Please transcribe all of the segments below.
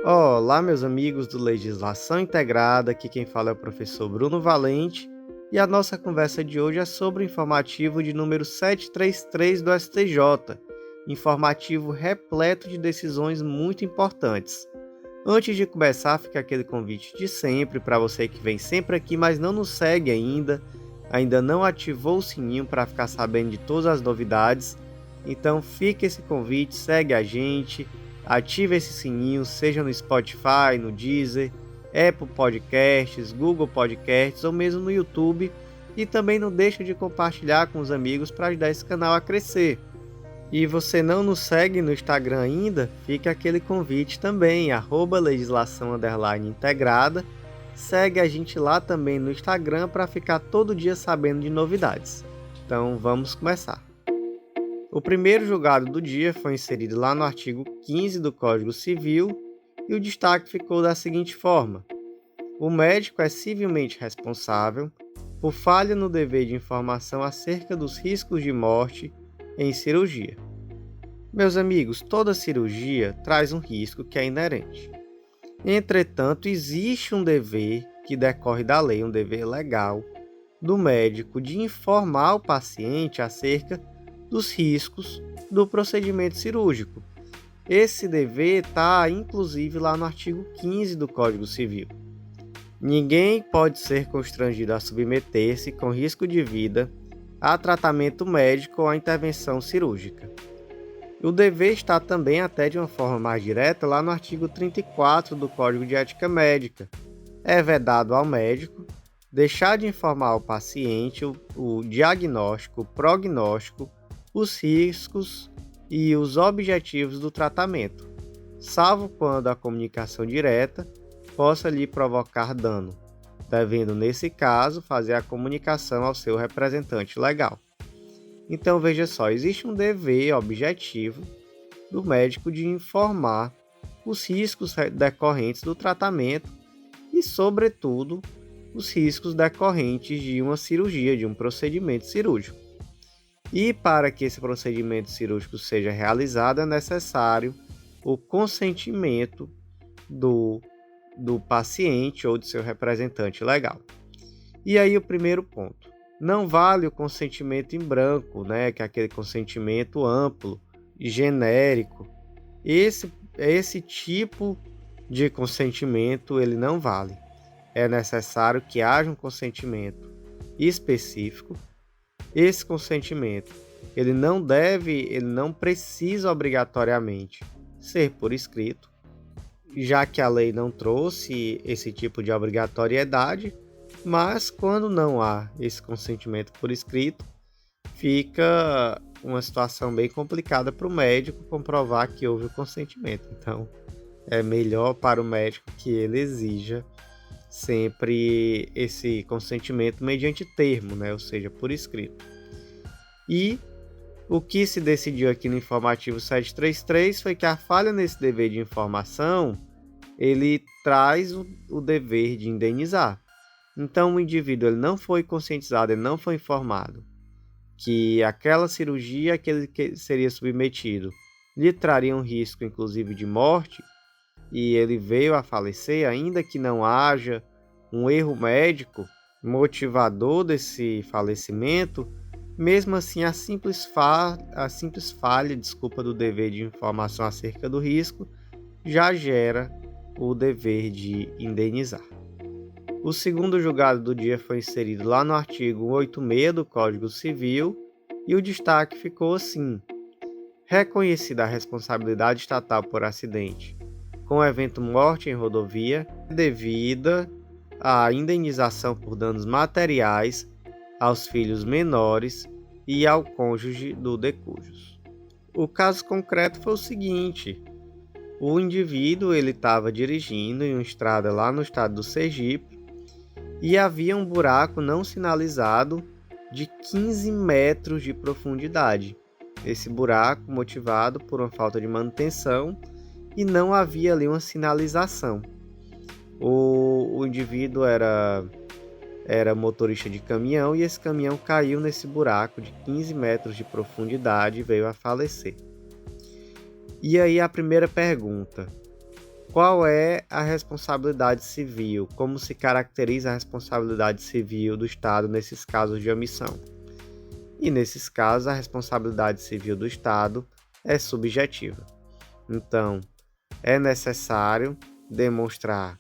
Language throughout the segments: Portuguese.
Olá, meus amigos do Legislação Integrada, aqui quem fala é o professor Bruno Valente e a nossa conversa de hoje é sobre o informativo de número 733 do STJ, informativo repleto de decisões muito importantes. Antes de começar, fica aquele convite de sempre para você que vem sempre aqui, mas não nos segue ainda não ativou o sininho para ficar sabendo de todas as novidades. Então fica esse convite, segue a gente, ativa esse sininho, seja no Spotify, no Deezer, Apple Podcasts, Google Podcasts ou mesmo no YouTube. E também não deixa de compartilhar com os amigos para ajudar esse canal a crescer. E você não nos segue no Instagram ainda? Fica aquele convite também, @legislação_integrada. Segue a gente lá também no Instagram para ficar todo dia sabendo de novidades. Então vamos começar. O primeiro julgado do dia foi inserido lá no artigo 15 do Código Civil e o destaque ficou da seguinte forma: o médico é civilmente responsável por falha no dever de informação acerca dos riscos de morte em cirurgia. Meus amigos, toda cirurgia traz um risco que é inerente. Entretanto, existe um dever que decorre da lei, um dever legal do médico de informar o paciente acerca dos riscos do procedimento cirúrgico. Esse dever está, inclusive, lá no artigo 15 do Código Civil. Ninguém pode ser constrangido a submeter-se, com risco de vida, a tratamento médico ou a intervenção cirúrgica. O dever está também, até de uma forma mais direta, lá no artigo 34 do Código de Ética Médica. É vedado ao médico deixar de informar ao paciente o diagnóstico, o prognóstico, os riscos e os objetivos do tratamento, salvo quando a comunicação direta possa lhe provocar dano, devendo, nesse caso, fazer a comunicação ao seu representante legal. Então, veja só, existe um dever objetivo do médico de informar os riscos decorrentes do tratamento e, sobretudo, os riscos decorrentes de uma cirurgia, de um procedimento cirúrgico. E para que esse procedimento cirúrgico seja realizado, é necessário o consentimento do paciente ou de seu representante legal. E aí o primeiro ponto. Não vale o consentimento em branco, que é aquele consentimento amplo e genérico. Esse tipo de consentimento ele não vale. É necessário que haja um consentimento específico. Esse consentimento ele não precisa obrigatoriamente ser por escrito, já que a lei não trouxe esse tipo de obrigatoriedade. Mas quando não há esse consentimento por escrito, fica uma situação bem complicada para o médico comprovar que houve o consentimento. Então, é melhor para o médico que ele exija sempre esse consentimento mediante termo, ou seja, por escrito. E o que se decidiu aqui no informativo 733 foi que a falha nesse dever de informação, ele traz o dever de indenizar. Então, o indivíduo ele não foi conscientizado, ele não foi informado que aquela cirurgia que ele seria submetido lhe traria um risco, inclusive, de morte, e ele veio a falecer, ainda que não haja um erro médico motivador desse falecimento. Mesmo assim, a simples falha do dever de informação acerca do risco já gera o dever de indenizar. O segundo julgado do dia foi inserido lá no artigo 186 do Código Civil e o destaque ficou assim: reconhecida a responsabilidade estatal por acidente com o evento morte em rodovia, devida a indenização por danos materiais aos filhos menores e ao cônjuge do decujus. O caso concreto foi o seguinte: o indivíduo ele estava dirigindo em uma estrada lá no estado do Sergipe e havia um buraco não sinalizado de 15 metros de profundidade. Esse buraco motivado por uma falta de manutenção e não havia ali uma sinalização. O indivíduo era motorista de caminhão e esse caminhão caiu nesse buraco de 15 metros de profundidade e veio a falecer. E aí a primeira pergunta: Qual é a responsabilidade civil? Como se caracteriza a responsabilidade civil do Estado nesses casos de omissão? E nesses casos, a responsabilidade civil do Estado é subjetiva. Então, é necessário demonstrar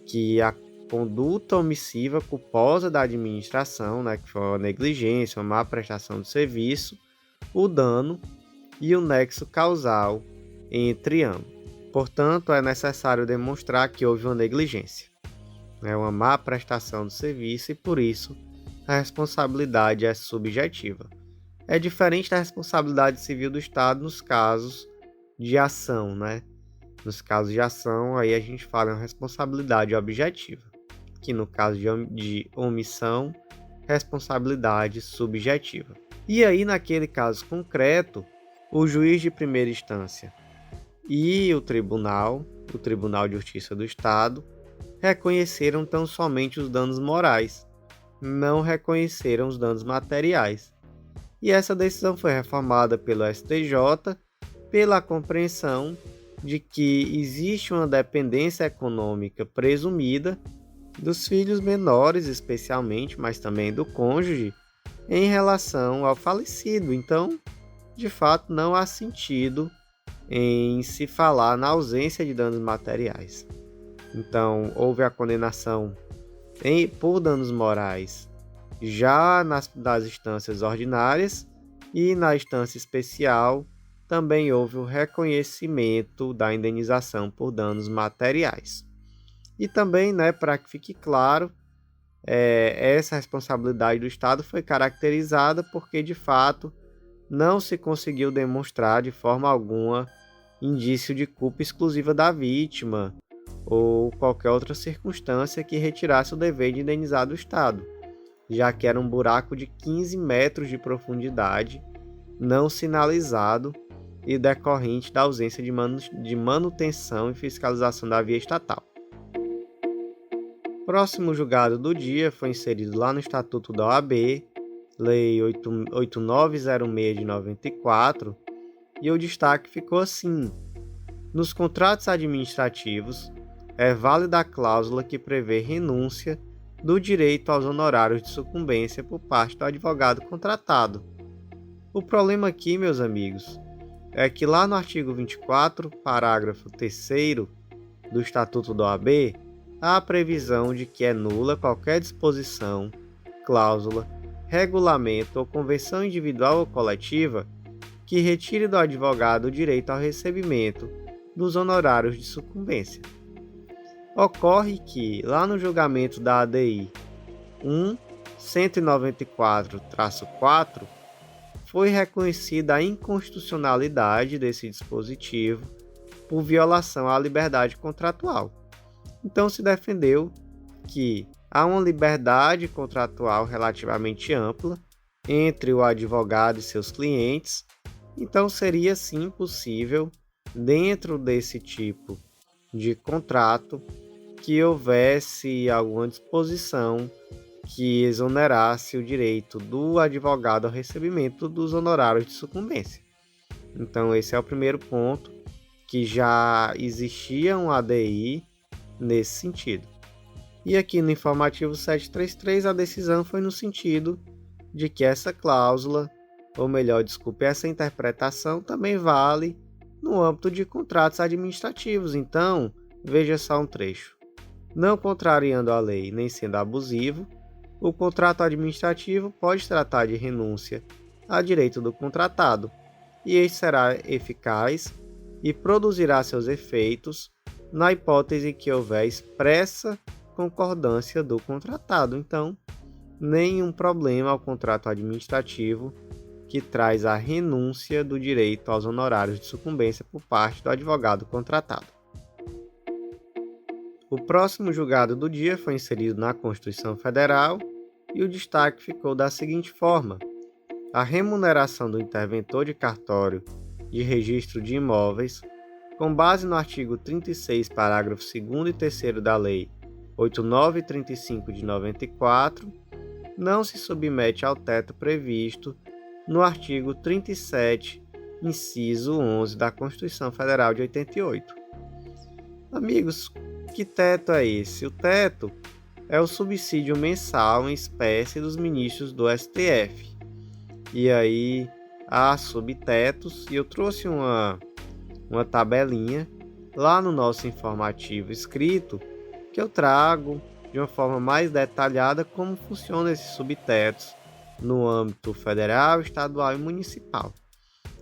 que a conduta omissiva culposa da administração, que foi uma negligência, uma má prestação de serviço, o dano e o nexo causal entre ambos. Portanto, é necessário demonstrar que houve uma negligência, uma má prestação de serviço e, por isso, a responsabilidade é subjetiva. É diferente da responsabilidade civil do Estado nos casos de ação, Nos casos de ação, aí a gente fala em responsabilidade objetiva, que no caso de omissão, responsabilidade subjetiva. E aí, naquele caso concreto, o juiz de primeira instância e o Tribunal de Justiça do Estado, reconheceram tão somente os danos morais, não reconheceram os danos materiais. E essa decisão foi reformada pelo STJ pela compreensão de que existe uma dependência econômica presumida dos filhos menores, especialmente, mas também do cônjuge, em relação ao falecido. Então, de fato, não há sentido em se falar na ausência de danos materiais. Então, houve a condenação por danos morais já das instâncias ordinárias e na instância especial também houve o reconhecimento da indenização por danos materiais. E também, para que fique claro, essa responsabilidade do Estado foi caracterizada porque, de fato, não se conseguiu demonstrar de forma alguma indício de culpa exclusiva da vítima ou qualquer outra circunstância que retirasse o dever de indenizar do Estado, já que era um buraco de 15 metros de profundidade, não sinalizado e decorrente da ausência de manutenção e fiscalização da via estatal. O próximo julgado do dia foi inserido lá no Estatuto da OAB, Lei 8906 de 94, e o destaque ficou assim: nos contratos administrativos, é válida a cláusula que prevê renúncia do direito aos honorários de sucumbência por parte do advogado contratado. O problema aqui, meus amigos, é que lá no artigo 24, parágrafo 3º do Estatuto da OAB, há a previsão de que é nula qualquer disposição, cláusula, regulamento ou convenção individual ou coletiva que retire do advogado o direito ao recebimento dos honorários de sucumbência. Ocorre que, lá no julgamento da ADI 194-4, foi reconhecida a inconstitucionalidade desse dispositivo por violação à liberdade contratual. Então se defendeu que há uma liberdade contratual relativamente ampla entre o advogado e seus clientes, então seria sim possível, dentro desse tipo de contrato, que houvesse alguma disposição que exonerasse o direito do advogado ao recebimento dos honorários de sucumbência. Então esse é o primeiro ponto, que já existia um ADI nesse sentido. E aqui no informativo 733 a decisão foi no sentido de que essa cláusula, ou melhor, essa interpretação também vale no âmbito de contratos administrativos. Então, veja só um trecho. Não contrariando a lei nem sendo abusivo, o contrato administrativo pode tratar de renúncia a direito do contratado, e este será eficaz e produzirá seus efeitos na hipótese que houver expressa concordância do contratado. Então, nenhum problema ao contrato administrativo que traz a renúncia do direito aos honorários de sucumbência por parte do advogado contratado. O próximo julgado do dia foi inserido na Constituição Federal e o destaque ficou da seguinte forma: a remuneração do interventor de cartório de registro de imóveis, com base no artigo 36, parágrafo 2º e 3º da Lei 8935 de 94, não se submete ao teto previsto no artigo 37, inciso 11 da Constituição Federal de 88. Amigos, que teto é esse? O teto é o subsídio mensal em espécie dos ministros do STF. E aí há subtetos, e eu trouxe uma tabelinha lá no nosso informativo escrito, que eu trago de uma forma mais detalhada como funcionam esses subtetos no âmbito federal, estadual e municipal.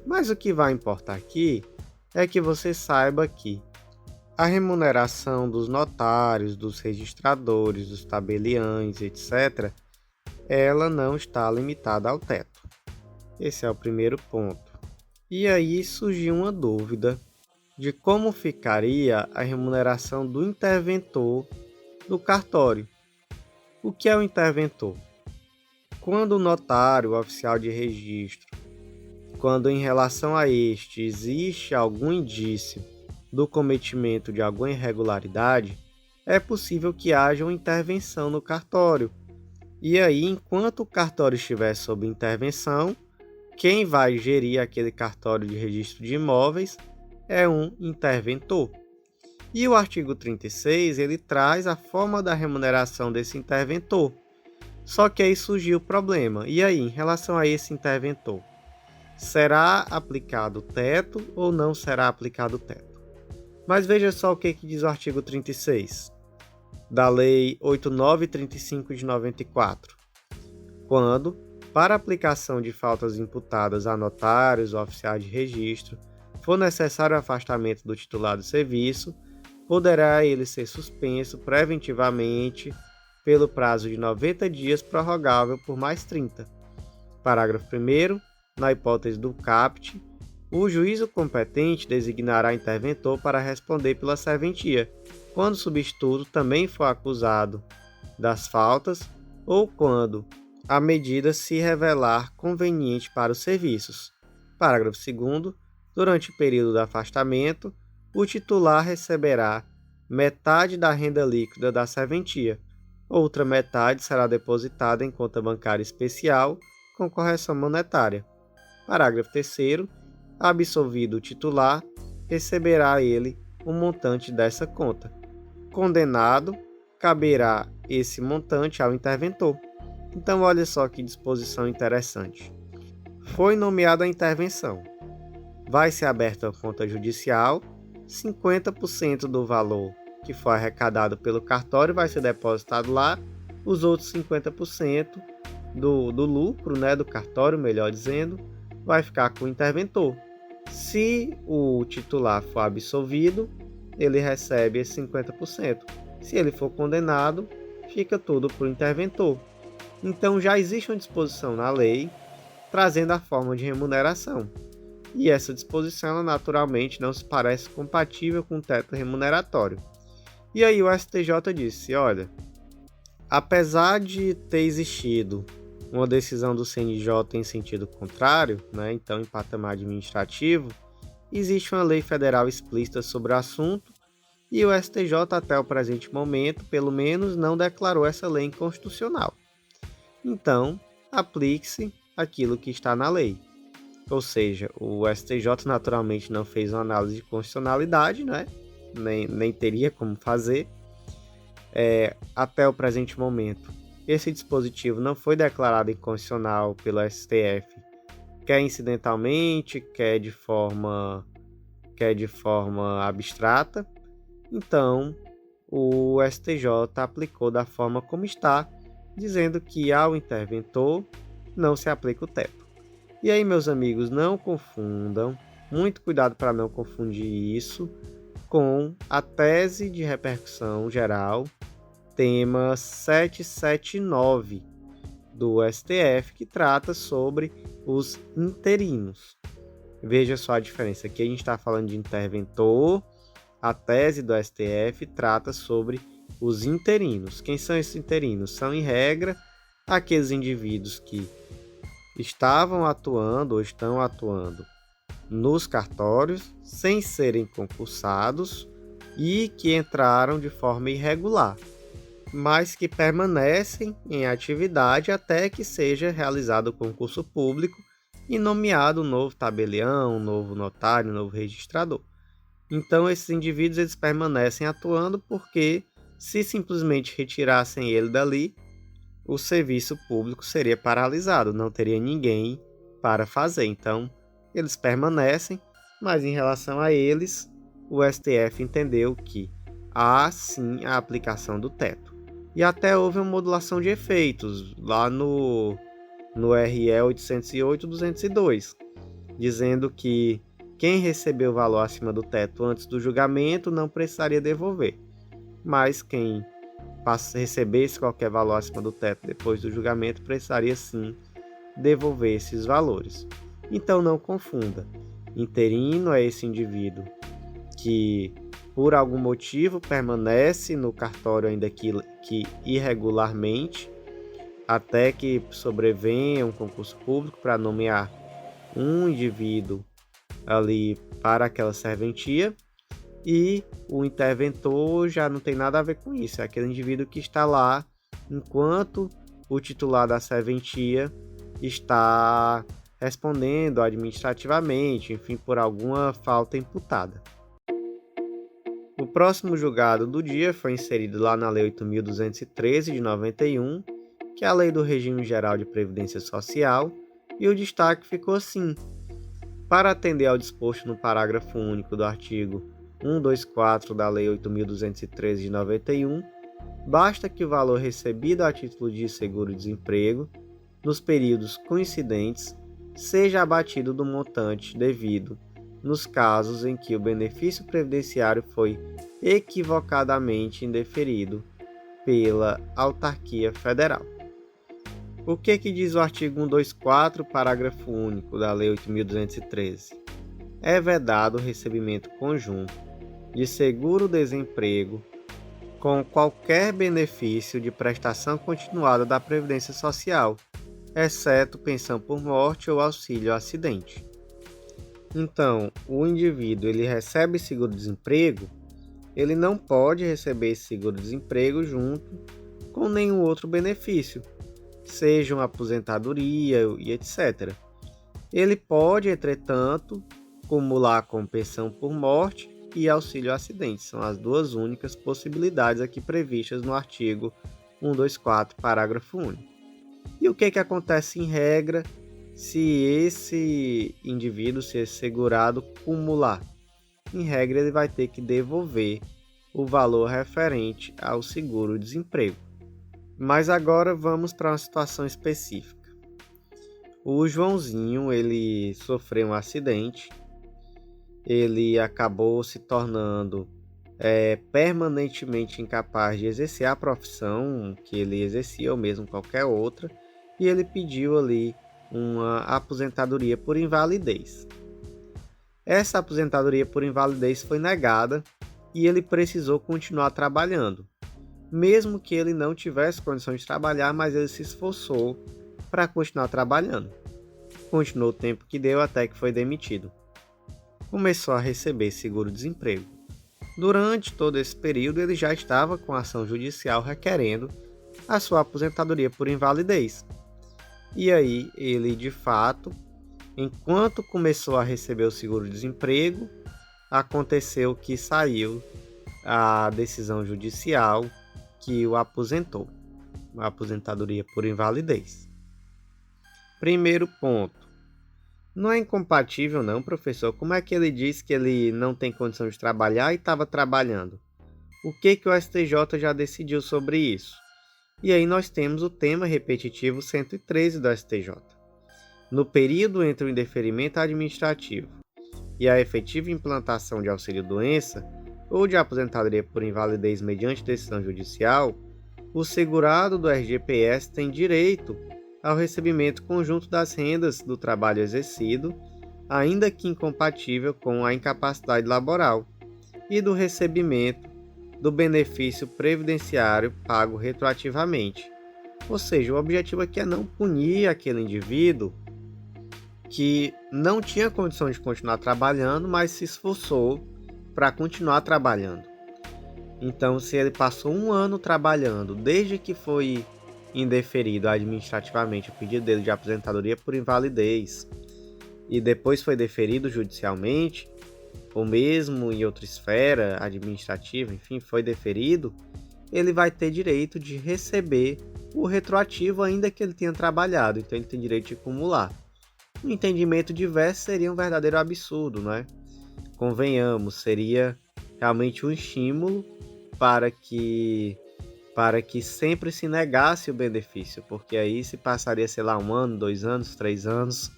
Mas o que vai importar aqui é que você saiba que a remuneração dos notários, dos registradores, dos tabeliães, etc., ela não está limitada ao teto. Esse é o primeiro ponto. E aí surgiu uma dúvida de como ficaria a remuneração do interventor do cartório. O que é o interventor? Quando o notário, o oficial de registro, quando em relação a este existe algum indício do cometimento de alguma irregularidade, é possível que haja uma intervenção no cartório. E aí, enquanto o cartório estiver sob intervenção, quem vai gerir aquele cartório de registro de imóveis é um interventor. E o artigo 36, ele traz a forma da remuneração desse interventor. Só que aí surgiu o problema. E aí, em relação a esse interventor, será aplicado o teto ou não será aplicado o teto? Mas veja só o que diz o artigo 36 da Lei 8.935 de 94. Quando, para aplicação de faltas imputadas a notários ou oficiais de registro, for necessário o afastamento do titular do serviço, poderá ele ser suspenso preventivamente pelo prazo de 90 dias, prorrogável por mais 30. Parágrafo 1º. Na hipótese do caput, o juízo competente designará interventor para responder pela serventia, quando o substituto também for acusado das faltas ou quando a medida se revelar conveniente para os serviços. Parágrafo 2º. Durante o período de afastamento, o titular receberá metade da renda líquida da serventia. Outra metade será depositada em conta bancária especial com correção monetária. Parágrafo 3º. Absolvido o titular, receberá ele o montante dessa conta. Condenado, caberá esse montante ao interventor. Então, olha só que disposição interessante. Foi nomeada a intervenção. Vai ser aberta a conta judicial, 50% do valor que foi arrecadado pelo cartório vai ser depositado lá, os outros 50% do lucro, do cartório, melhor dizendo, vai ficar com o interventor. Se o titular for absolvido, ele recebe esse 50%. Se ele for condenado, fica tudo para o interventor. Então já existe uma disposição na lei trazendo a forma de remuneração. E essa disposição, ela, naturalmente, não se parece compatível com o teto remuneratório. E aí o STJ disse, olha, apesar de ter existido uma decisão do CNJ em sentido contrário, então em patamar administrativo, existe uma lei federal explícita sobre o assunto e o STJ até o presente momento, pelo menos, não declarou essa lei inconstitucional. Então, aplique-se aquilo que está na lei. Ou seja, o STJ naturalmente não fez uma análise de constitucionalidade, nem teria como fazer. Até o presente momento, esse dispositivo não foi declarado inconstitucional pelo STF, quer incidentalmente, quer de forma abstrata. Então, o STJ aplicou da forma como está, dizendo que ao interventor não se aplica o teto. E aí, meus amigos, não confundam, muito cuidado para não confundir isso com a tese de repercussão geral, tema 779 do STF, que trata sobre os interinos. Veja só a diferença, aqui a gente está falando de interventor, a tese do STF trata sobre os interinos. Quem são esses interinos? São, em regra, aqueles indivíduos que estavam atuando ou estão atuando nos cartórios sem serem concursados e que entraram de forma irregular, mas que permanecem em atividade até que seja realizado o concurso público e nomeado um novo tabelião, um novo notário, um novo registrador. Então esses indivíduos eles permanecem atuando porque se simplesmente retirassem ele dali, o serviço público seria paralisado, não teria ninguém para fazer. Então eles permanecem, mas em relação a eles, o STF entendeu que há sim a aplicação do teto. E até houve uma modulação de efeitos lá no RE 808-202, dizendo que quem recebeu o valor acima do teto antes do julgamento não precisaria devolver, mas quem recebesse qualquer valor acima do teto depois do julgamento precisaria sim devolver esses valores. Então não confunda, interino é esse indivíduo que por algum motivo permanece no cartório ainda que irregularmente, até que sobrevenha um concurso público para nomear um indivíduo ali para aquela serventia, e o interventor já não tem nada a ver com isso, é aquele indivíduo que está lá enquanto o titular da serventia está respondendo administrativamente, enfim, por alguma falta imputada. O próximo julgado do dia foi inserido lá na Lei 8.213 de 91, que é a Lei do Regime Geral de Previdência Social, e o destaque ficou assim: para atender ao disposto no parágrafo único do artigo 124 da Lei 8.213 de 91, basta que o valor recebido a título de seguro-desemprego, nos períodos coincidentes, seja abatido do montante devido nos casos em que o benefício previdenciário foi equivocadamente indeferido pela autarquia federal. O que diz o artigo 124, parágrafo único da Lei 8.213? É vedado o recebimento conjunto de seguro-desemprego com qualquer benefício de prestação continuada da Previdência Social, exceto pensão por morte ou auxílio acidente. Então, o indivíduo ele recebe seguro-desemprego, ele não pode receber esse seguro-desemprego junto com nenhum outro benefício, seja uma aposentadoria e etc. Ele pode, entretanto, acumular com pensão por morte e auxílio acidente. São as duas únicas possibilidades aqui previstas no artigo 124, parágrafo único. E o que acontece em regra se esse indivíduo, se esse segurado, acumular? Em regra, ele vai ter que devolver o valor referente ao seguro-desemprego. Mas agora vamos para uma situação específica. O Joãozinho, ele sofreu um acidente, ele acabou se tornando permanentemente incapaz de exercer a profissão que ele exercia, ou mesmo qualquer outra, e ele pediu ali uma aposentadoria por invalidez. Essa aposentadoria por invalidez foi negada e ele precisou continuar trabalhando. Mesmo que ele não tivesse condição de trabalhar, mas ele se esforçou para continuar trabalhando. Continuou o tempo que deu até que foi demitido. Começou a receber seguro-desemprego. Durante todo esse período, ele já estava com ação judicial requerendo a sua aposentadoria por invalidez. E aí, ele de fato, enquanto começou a receber o seguro-desemprego, aconteceu que saiu a decisão judicial que o aposentou, a aposentadoria por invalidez. Primeiro ponto. Não é incompatível não, professor. Como é que ele diz que ele não tem condição de trabalhar e estava trabalhando? O que o STJ já decidiu sobre isso? E aí nós temos o tema repetitivo 113 do STJ. No período entre o indeferimento administrativo e a efetiva implantação de auxílio-doença ou de aposentadoria por invalidez mediante decisão judicial, o segurado do RGPS tem direito ao recebimento conjunto das rendas do trabalho exercido, ainda que incompatível com a incapacidade laboral, e do recebimento do benefício previdenciário pago retroativamente. Ou seja, o objetivo aqui é não punir aquele indivíduo que não tinha condição de continuar trabalhando, mas se esforçou para continuar trabalhando. Então, se ele passou um ano trabalhando, desde que foi indeferido administrativamente o pedido dele de aposentadoria por invalidez e depois foi deferido judicialmente, ou mesmo em outra esfera administrativa, enfim, foi deferido, ele vai ter direito de receber o retroativo ainda que ele tenha trabalhado, então ele tem direito de acumular. Um entendimento diverso seria um verdadeiro absurdo, né? Convenhamos, seria realmente um estímulo para que sempre se negasse o benefício, porque aí se passaria, sei lá, 1 ano, 2 anos, 3 anos,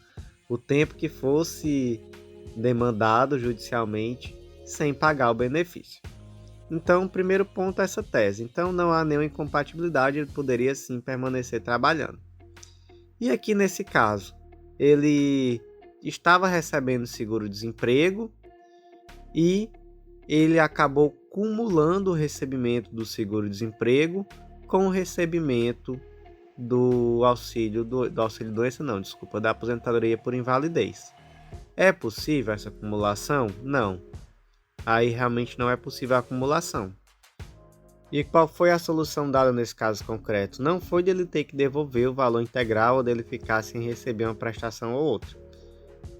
o tempo que fosse demandado judicialmente sem pagar o benefício. Então, o primeiro ponto é essa tese. Então, não há nenhuma incompatibilidade, ele poderia sim permanecer trabalhando. E aqui nesse caso, ele estava recebendo seguro-desemprego e ele acabou cumulando o recebimento do seguro-desemprego com o recebimento do auxílio doença, não, desculpa, da aposentadoria por invalidez. É possível essa acumulação? Não. Aí realmente não é possível a acumulação. E qual foi a solução dada nesse caso concreto? Não foi dele ter que devolver o valor integral ou dele ficar sem receber uma prestação ou outra.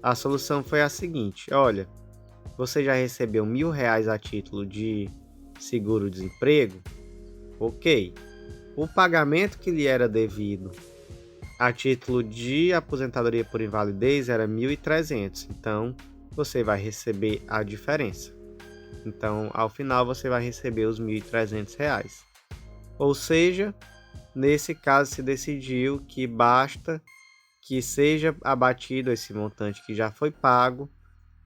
A solução foi a seguinte: olha, você já recebeu R$1.000 a título de seguro-desemprego? Ok. O pagamento que lhe era devido a título de aposentadoria por invalidez era R$1.300. Então, você vai receber a diferença. Então, ao final, você vai receber os R$1.300. Ou seja, nesse caso se decidiu que basta que seja abatido esse montante que já foi pago,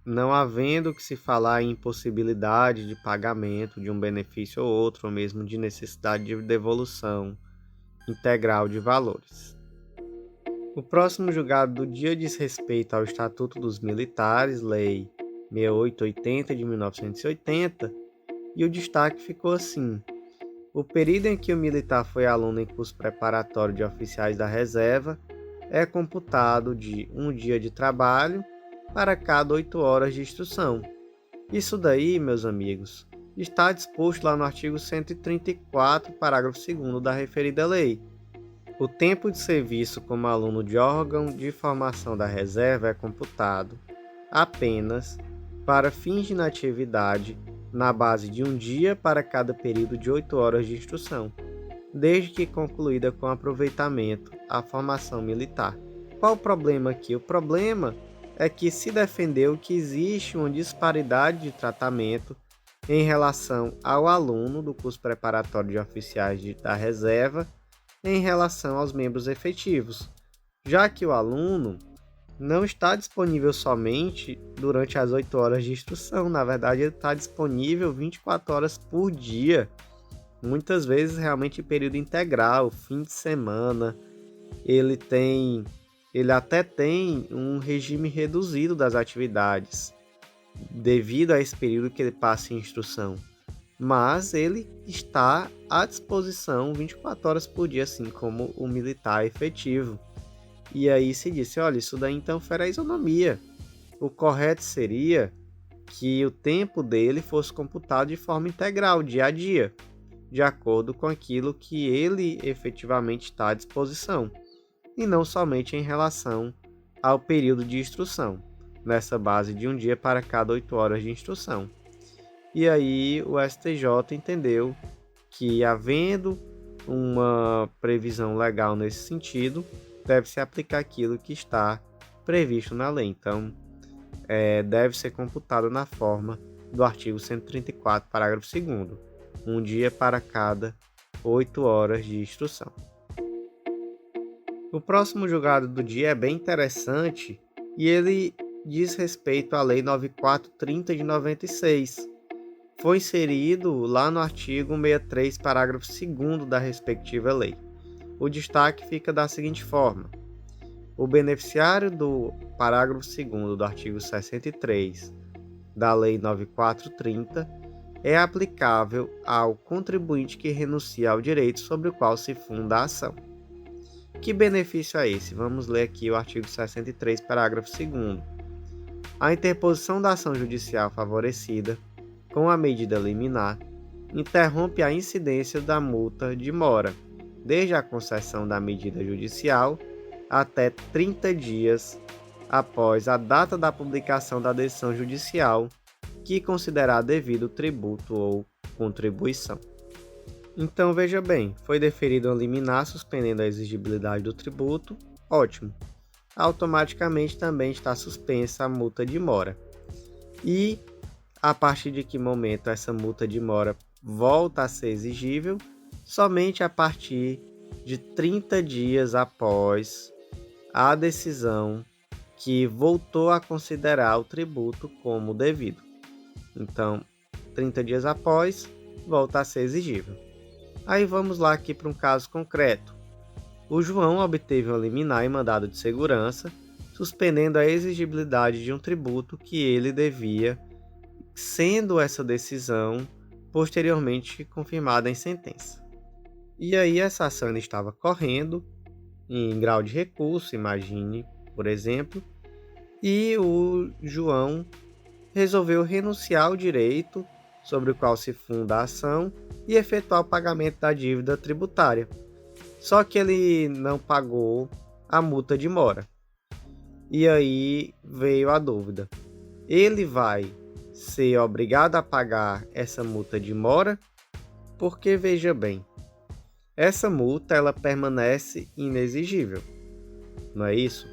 não havendo que se falar em impossibilidade de pagamento de um benefício ou outro, ou mesmo de necessidade de devolução integral de valores. O próximo julgado do dia diz respeito ao Estatuto dos Militares, Lei 6880 de 1980, e o destaque ficou assim: o período em que o militar foi aluno em curso preparatório de oficiais da reserva é computado de 1 dia de trabalho para cada 8 horas de instrução. Isso daí, meus amigos, está disposto lá no artigo 134, parágrafo 2º da referida lei. O tempo de serviço como aluno de órgão de formação da reserva é computado apenas para fins de inatividade na base de 1 dia para cada período de 8 horas de instrução, desde que concluída com aproveitamento a formação militar. Qual o problema aqui? O problema é que se defendeu que existe uma disparidade de tratamento em relação ao aluno do curso preparatório de oficiais da reserva em relação aos membros efetivos, já que o aluno não está disponível somente durante as 8 horas de instrução, na verdade ele está disponível 24 horas por dia, muitas vezes realmente em período integral, fim de semana. Ele até tem um regime reduzido das atividades, devido a esse período que ele passa em instrução, mas ele está à disposição 24 horas por dia, assim como o militar efetivo. E aí se disse, olha, isso daí então fere a isonomia. O correto seria que o tempo dele fosse computado de forma integral, dia a dia, de acordo com aquilo que ele efetivamente está à disposição, e não somente em relação ao período de instrução, nessa base de 1 dia para cada 8 horas de instrução. E aí o STJ entendeu que, havendo uma previsão legal nesse sentido, deve-se aplicar aquilo que está previsto na lei. Então, deve ser computado na forma do artigo 134, parágrafo 2º, 1 dia para cada 8 horas de instrução. O próximo julgado do dia é bem interessante e ele diz respeito à Lei 9430 de 96. Foi inserido lá no artigo 63, parágrafo 2º da respectiva lei. O destaque fica da seguinte forma: o beneficiário do parágrafo 2º do artigo 63 da Lei 9430 é aplicável ao contribuinte que renuncia ao direito sobre o qual se funda a ação. Que benefício é esse? Vamos ler aqui o artigo 63, parágrafo 2º. A interposição da ação judicial favorecida com a medida liminar interrompe a incidência da multa de mora, desde a concessão da medida judicial até 30 dias após a data da publicação da decisão judicial, que considerar devido o tributo ou contribuição. Então veja bem, foi deferido uma liminar suspendendo a exigibilidade do tributo, ótimo. Automaticamente também está suspensa a multa de mora. E a partir de que momento essa multa de mora volta a ser exigível? Somente a partir de 30 dias após a decisão que voltou a considerar o tributo como devido. Então, 30 dias após, volta a ser exigível. Aí vamos lá aqui para um caso concreto. O João obteve uma liminar em mandado de segurança, suspendendo a exigibilidade de um tributo que ele devia, sendo essa decisão posteriormente confirmada em sentença. E aí essa ação estava correndo em grau de recurso, imagine, por exemplo, e o João resolveu renunciar ao direito sobre o qual se funda a ação e efetuar o pagamento da dívida tributária. Só que ele não pagou a multa de mora. E aí veio a dúvida. Ele vai ser obrigado a pagar essa multa de mora? Porque veja bem, essa multa ela permanece inexigível, não é isso?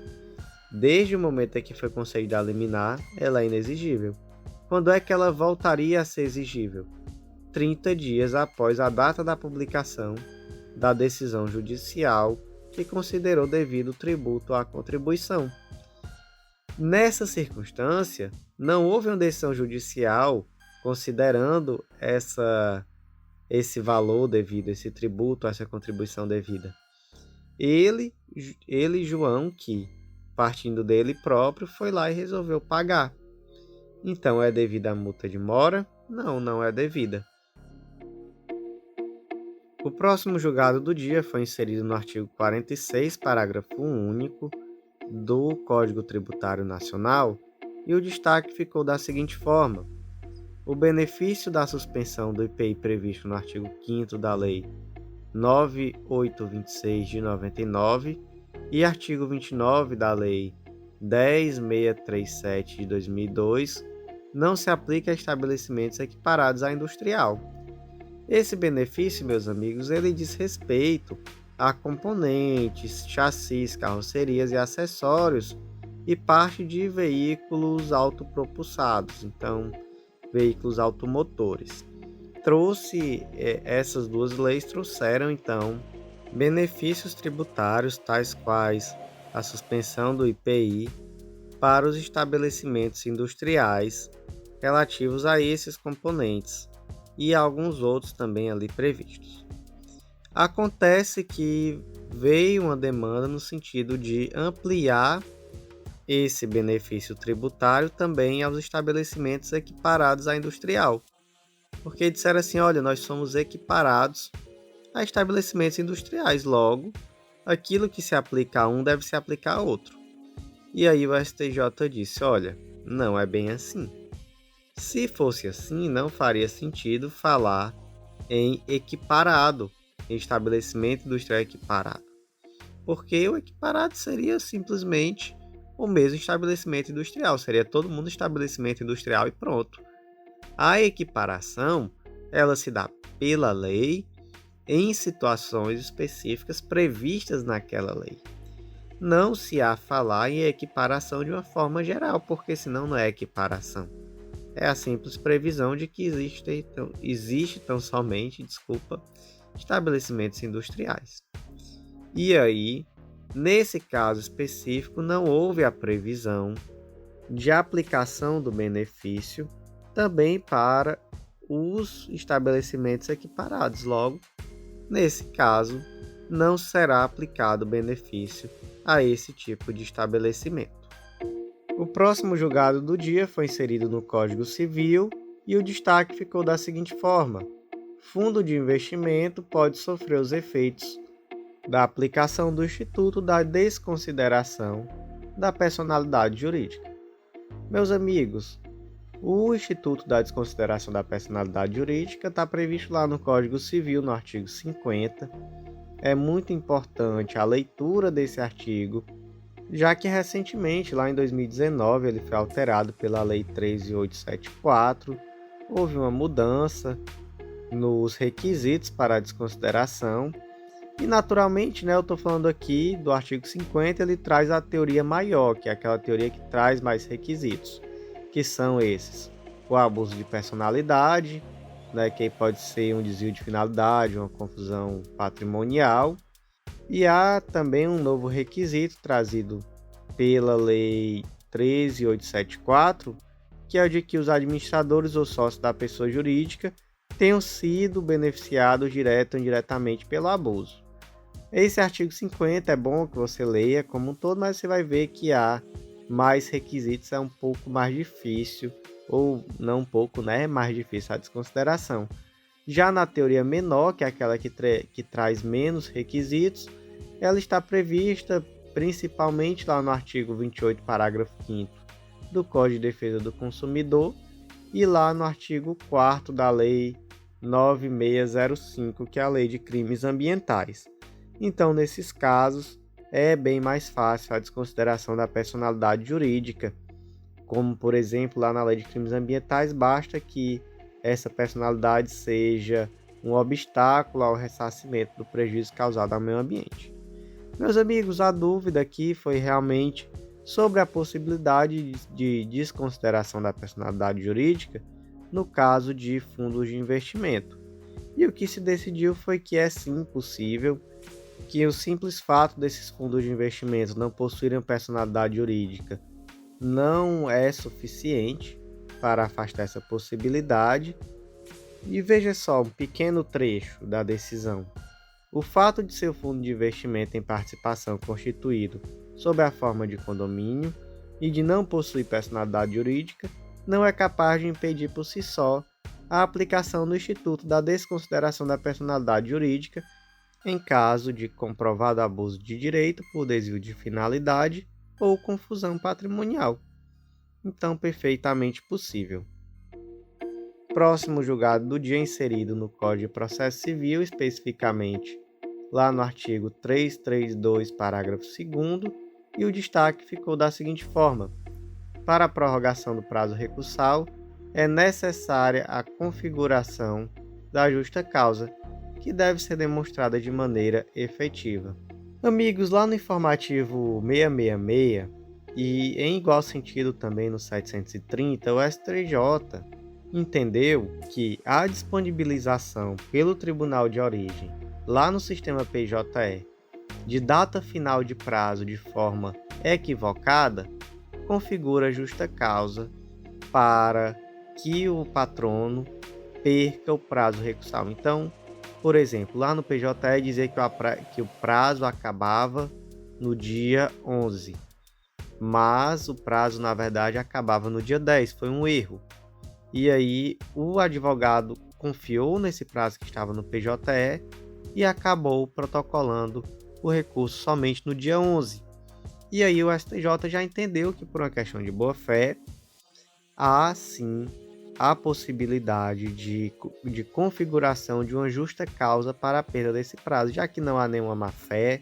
Desde o momento em que foi concedida a liminar, ela é inexigível. Quando é que ela voltaria a ser exigível? 30 dias após a data da publicação da decisão judicial que considerou devido o tributo à contribuição. Nessa circunstância, não houve uma decisão judicial considerando esse valor devido, esse tributo, essa contribuição devida. Ele, João, que partindo dele próprio, foi lá e resolveu pagar. Então, é devida a multa de mora? Não, não é devida. O próximo julgado do dia foi inserido no artigo 46, parágrafo único do Código Tributário Nacional, e o destaque ficou da seguinte forma: o benefício da suspensão do IPI previsto no artigo 5º da Lei 9826 de 99 e artigo 29 da Lei 10637 de 2002 não se aplica a estabelecimentos equiparados à industrial. Esse benefício, meus amigos, ele diz respeito a componentes, chassis, carrocerias e acessórios e parte de veículos autopropulsados, então veículos automotores. Essas duas leis trouxeram então benefícios tributários tais quais a suspensão do IPI para os estabelecimentos industriais relativos a esses componentes e alguns outros também ali previstos. Acontece que veio uma demanda no sentido de ampliar esse benefício tributário também aos estabelecimentos equiparados à industrial. Porque disseram assim, olha, nós somos equiparados a estabelecimentos industriais, logo, aquilo que se aplica a um deve se aplicar a outro. E aí o STJ disse, olha, não é bem assim. Se fosse assim, não faria sentido falar em equiparado, em estabelecimento industrial equiparado. Porque o equiparado seria simplesmente o mesmo estabelecimento industrial, seria todo mundo estabelecimento industrial e pronto. A equiparação, ela se dá pela lei em situações específicas previstas naquela lei. Não se há falar em equiparação de uma forma geral, porque senão não é equiparação. É a simples previsão de que existe tão somente, estabelecimentos industriais. E aí, nesse caso específico, não houve a previsão de aplicação do benefício também para os estabelecimentos equiparados. Logo, nesse caso, não será aplicado o benefício a esse tipo de estabelecimento. O próximo julgado do dia foi inserido no Código Civil e o destaque ficou da seguinte forma: fundo de investimento pode sofrer os efeitos da aplicação do Instituto da Desconsideração da Personalidade Jurídica. Meus amigos, o Instituto da Desconsideração da Personalidade Jurídica está previsto lá no Código Civil, no artigo 50. É muito importante a leitura desse artigo, já que recentemente, lá em 2019, ele foi alterado pela Lei 13.874, houve uma mudança nos requisitos para a desconsideração. E naturalmente, eu estou falando aqui do artigo 50, ele traz a teoria maior, que é aquela teoria que traz mais requisitos, que são esses: o abuso de personalidade, que pode ser um desvio de finalidade, uma confusão patrimonial, e há também um novo requisito trazido pela Lei 13.874, que é o de que os administradores ou sócios da pessoa jurídica tenham sido beneficiados direto ou indiretamente pelo abuso. Esse artigo 50 é bom que você leia como um todo, mas você vai ver que há mais requisitos, é um pouco mais difícil, ou não um pouco, é mais difícil a desconsideração. Já na teoria menor, que é aquela que traz menos requisitos, ela está prevista principalmente lá no artigo 28, parágrafo 5º do Código de Defesa do Consumidor e lá no artigo 4º da Lei 9605, que é a Lei de Crimes Ambientais. Então, nesses casos, é bem mais fácil a desconsideração da personalidade jurídica, como, por exemplo, lá na Lei de Crimes Ambientais, basta que essa personalidade seja um obstáculo ao ressarcimento do prejuízo causado ao meio ambiente. Meus amigos, a dúvida aqui foi realmente sobre a possibilidade de desconsideração da personalidade jurídica no caso de fundos de investimento. E o que se decidiu foi que é sim possível, que o simples fato desses fundos de investimento não possuírem personalidade jurídica não é suficiente para afastar essa possibilidade. E veja só um pequeno trecho da decisão. O fato de seu fundo de investimento em participação constituído sob a forma de condomínio e de não possuir personalidade jurídica não é capaz de impedir por si só a aplicação do Instituto da Desconsideração da Personalidade Jurídica em caso de comprovado abuso de direito por desvio de finalidade ou confusão patrimonial. Então, perfeitamente possível. Próximo julgado do dia inserido no Código de Processo Civil, especificamente lá no artigo 332, parágrafo 2º, e o destaque ficou da seguinte forma: para a prorrogação do prazo recursal, é necessária a configuração da justa causa, que deve ser demonstrada de maneira efetiva. Amigos, lá no informativo 666 e em igual sentido também no 730, o STJ entendeu que a disponibilização pelo Tribunal de Origem, lá no sistema PJE, de data final de prazo de forma equivocada, configura justa causa para que o patrono perca o prazo recursal. Então, por exemplo, lá no PJE dizia que o prazo acabava no dia 11, mas o prazo na verdade acabava no dia 10, foi um erro. E aí o advogado confiou nesse prazo que estava no PJE e acabou protocolando o recurso somente no dia 11. E aí o STJ já entendeu que por uma questão de boa-fé, há sim a possibilidade de configuração de uma justa causa para a perda desse prazo, já que não há nenhuma má-fé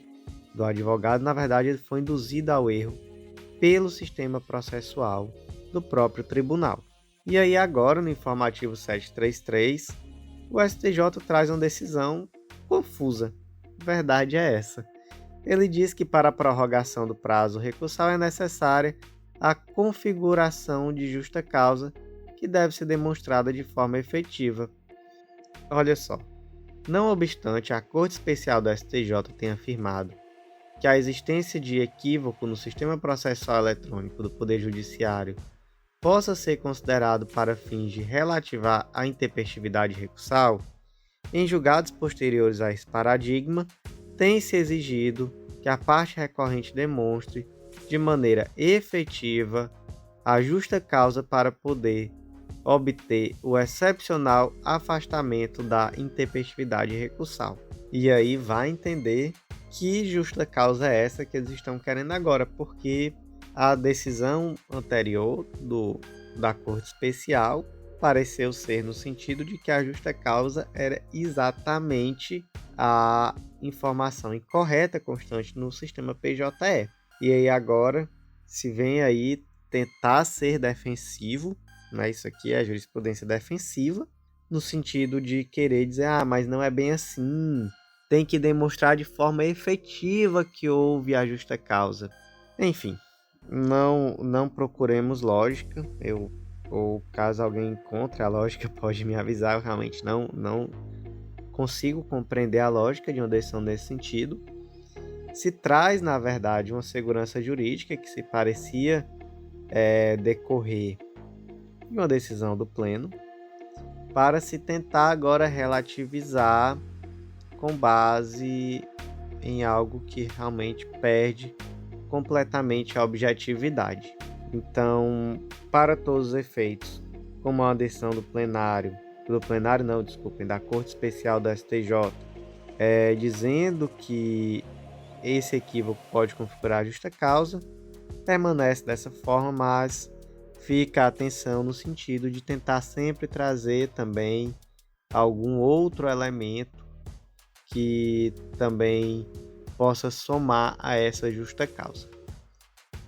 do advogado, na verdade ele foi induzido ao erro pelo sistema processual do próprio tribunal. E aí agora, no informativo 733, o STJ traz uma decisão confusa. A verdade é essa. Ele diz que para a prorrogação do prazo recursal é necessária a configuração de justa causa que deve ser demonstrada de forma efetiva. Olha só, não obstante a Corte Especial do STJ tenha afirmado que a existência de equívoco no sistema processual eletrônico do Poder Judiciário possa ser considerado para fins de relativar a intempestividade recursal, em julgados posteriores a esse paradigma, tem-se exigido que a parte recorrente demonstre de maneira efetiva a justa causa para poder obter o excepcional afastamento da intempestividade recursal. E aí vai entender que justa causa é essa que eles estão querendo agora, porque a decisão anterior da Corte Especial pareceu ser no sentido de que a justa causa era exatamente a informação incorreta constante no sistema PJE. E aí agora se vem aí tentar ser defensivo, né? Isso aqui é a jurisprudência defensiva, no sentido de querer dizer, mas não é bem assim, tem que demonstrar de forma efetiva que houve a justa causa. Enfim, não procuremos lógica, ou caso alguém encontre a lógica pode me avisar, eu realmente não consigo compreender a lógica de uma decisão nesse sentido. Se traz, na verdade, uma segurança jurídica que se parecia decorrer de uma decisão do pleno, para se tentar agora relativizar com base em algo que realmente perde completamente a objetividade. Então, para todos os efeitos, como uma decisão da Corte Especial do STJ, dizendo que esse equívoco pode configurar a justa causa, permanece dessa forma, mas fica a atenção no sentido de tentar sempre trazer também algum outro elemento que também possa somar a essa justa causa.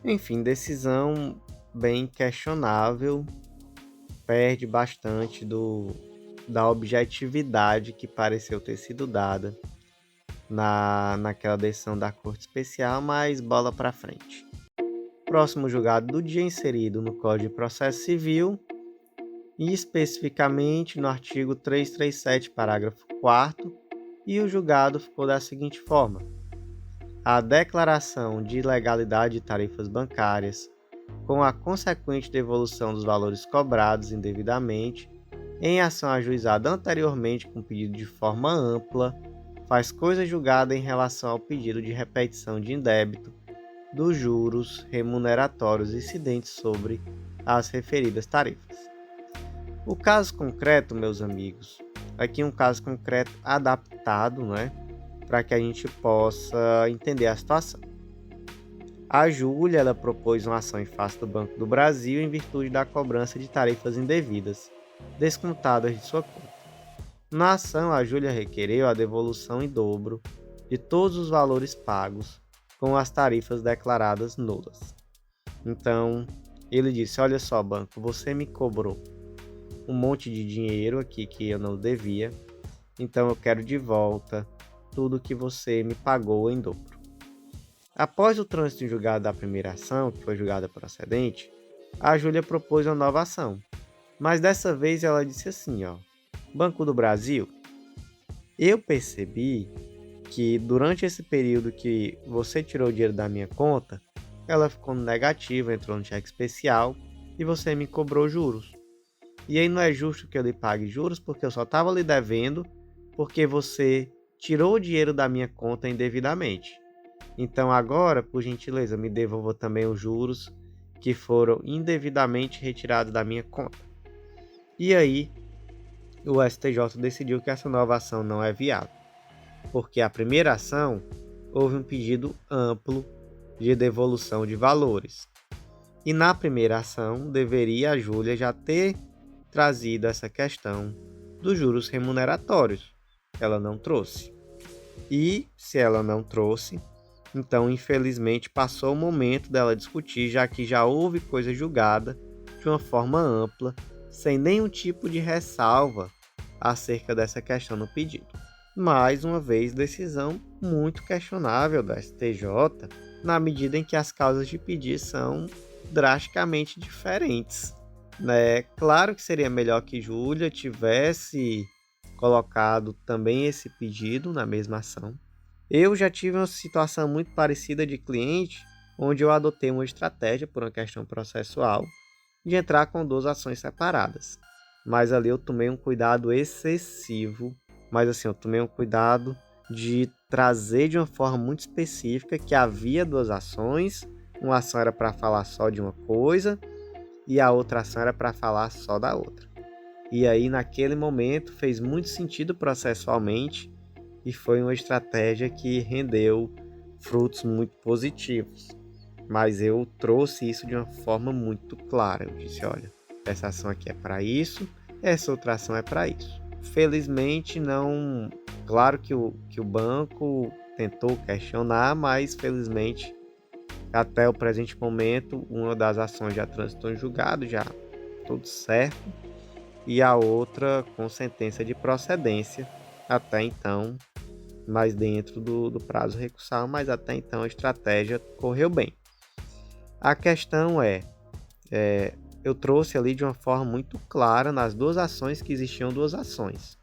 Enfim, decisão bem questionável, perde bastante da objetividade que pareceu ter sido dada naquela decisão da Corte Especial, mas bola para frente. Próximo julgado do dia inserido no Código de Processo Civil, e especificamente no artigo 337, parágrafo 4º, e o julgado ficou da seguinte forma: a declaração de ilegalidade de tarifas bancárias, com a consequente devolução dos valores cobrados indevidamente, em ação ajuizada anteriormente com pedido de forma ampla, faz coisa julgada em relação ao pedido de repetição de indébito dos juros remuneratórios incidentes sobre as referidas tarifas. O caso concreto, meus amigos, aqui um caso concreto adaptado, para que a gente possa entender a situação. A Júlia, ela propôs uma ação em face do Banco do Brasil em virtude da cobrança de tarifas indevidas, descontadas de sua conta. Na ação, a Júlia requereu a devolução em dobro de todos os valores pagos com as tarifas declaradas nulas. Então, ele disse: olha só, banco, você me cobrou um monte de dinheiro aqui que eu não devia, então eu quero de volta tudo que você me pagou em dobro. Após o trânsito em julgado da primeira ação, que foi julgada procedente, a Júlia propôs uma nova ação, mas dessa vez ela disse assim: Banco do Brasil, eu percebi que durante esse período que você tirou o dinheiro da minha conta, ela ficou no negativo, entrou no cheque especial e você me cobrou juros. E aí não é justo que eu lhe pague juros porque eu só estava lhe devendo porque você tirou o dinheiro da minha conta indevidamente. Então agora, por gentileza, me devolva também os juros que foram indevidamente retirados da minha conta. E aí, o STJ decidiu que essa nova ação não é viável, porque a primeira ação houve um pedido amplo de devolução de valores. E na primeira ação, deveria a Júlia já ter trazido essa questão dos juros remuneratórios. Ela não trouxe. E, se ela não trouxe, então, infelizmente, passou o momento dela discutir, já que já houve coisa julgada de uma forma ampla, sem nenhum tipo de ressalva acerca dessa questão no pedido. Mais uma vez, decisão muito questionável da STJ, na medida em que as causas de pedir são drasticamente diferentes. Claro que seria melhor que Júlia tivesse colocado também esse pedido na mesma ação. Eu já tive uma situação muito parecida de cliente, onde eu adotei uma estratégia por uma questão processual de entrar com 2 ações separadas. Mas ali eu tomei um cuidado excessivo, eu tomei um cuidado de trazer de uma forma muito específica que havia 2 ações, uma ação era para falar só de uma coisa e a outra ação era para falar só da outra. E aí naquele momento fez muito sentido processualmente e foi uma estratégia que rendeu frutos muito positivos. Mas eu trouxe isso de uma forma muito clara. Eu disse: olha, essa ação aqui é para isso, essa outra ação é para isso. Felizmente não... Claro que o banco tentou questionar, mas felizmente Até o presente momento, uma das ações já transitou em julgado, já tudo certo, e a outra com sentença de procedência até então, mas dentro do prazo recursal, mas até então a estratégia correu bem. A questão eu trouxe ali de uma forma muito clara nas duas ações que existiam duas ações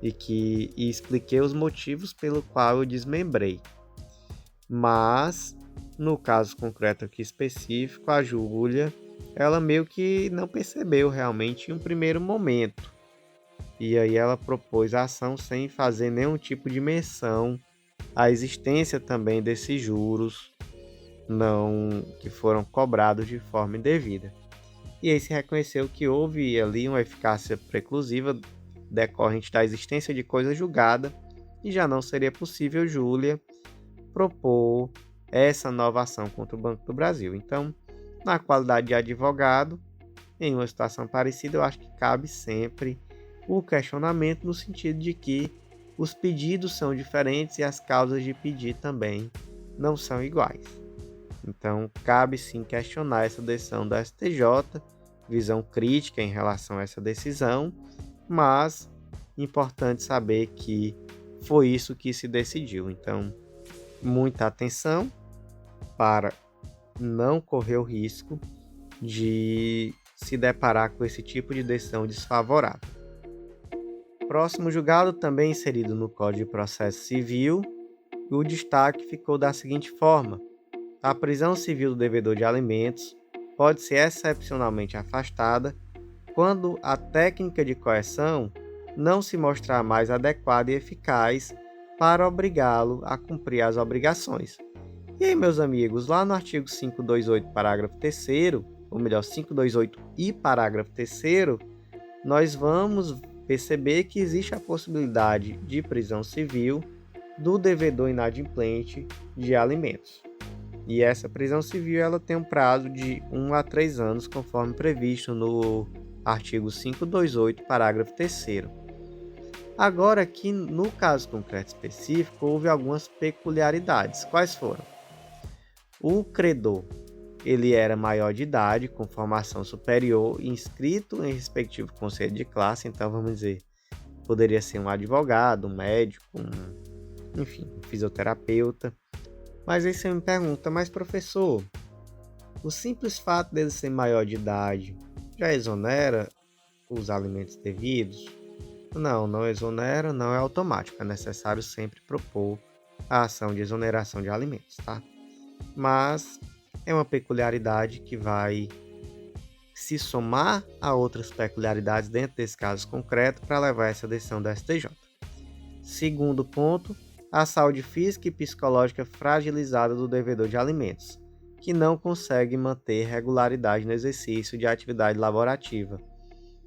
e expliquei os motivos pelo qual eu desmembrei. Mas, no caso concreto aqui específico, a Júlia, ela meio que não percebeu realmente em um primeiro momento. E aí ela propôs a ação sem fazer nenhum tipo de menção à existência também desses juros não que foram cobrados de forma indevida. E aí se reconheceu que houve ali uma eficácia preclusiva decorrente da existência de coisa julgada e já não seria possível Júlia propor essa nova ação contra o Banco do Brasil. Então, na qualidade de advogado, em uma situação parecida, eu acho que cabe sempre o questionamento no sentido de que os pedidos são diferentes e as causas de pedir também não são iguais. Então, cabe sim questionar essa decisão da STJ, visão crítica em relação a essa decisão, mas importante saber que foi isso que se decidiu. Então, muita atenção para não correr o risco de se deparar com esse tipo de decisão desfavorável. Próximo julgado, também inserido no Código de Processo Civil, o destaque ficou da seguinte forma: a prisão civil do devedor de alimentos pode ser excepcionalmente afastada quando a técnica de coerção não se mostrar mais adequada e eficaz para obrigá-lo a cumprir as obrigações. E aí, meus amigos, lá no artigo 528, parágrafo 3º, ou melhor, 528 e parágrafo 3º, nós vamos perceber que existe a possibilidade de prisão civil do devedor inadimplente de alimentos. E essa prisão civil ela tem um prazo de 1 a 3 anos, conforme previsto no artigo 528, parágrafo 3º. Agora aqui, no caso concreto específico, houve algumas peculiaridades. Quais foram? O credor, ele era maior de idade, com formação superior, inscrito em respectivo conselho de classe, então vamos dizer, poderia ser um advogado, um médico, um fisioterapeuta. Mas aí você me pergunta, mas professor, o simples fato dele ser maior de idade já exonera os alimentos devidos? Não exonera, não é automático, é necessário sempre propor a ação de exoneração de alimentos, tá? Mas é uma peculiaridade que vai se somar a outras peculiaridades dentro desse caso concreto para levar essa decisão da STJ. Segundo ponto, a saúde física e psicológica fragilizada do devedor de alimentos, que não consegue manter regularidade no exercício de atividade laborativa.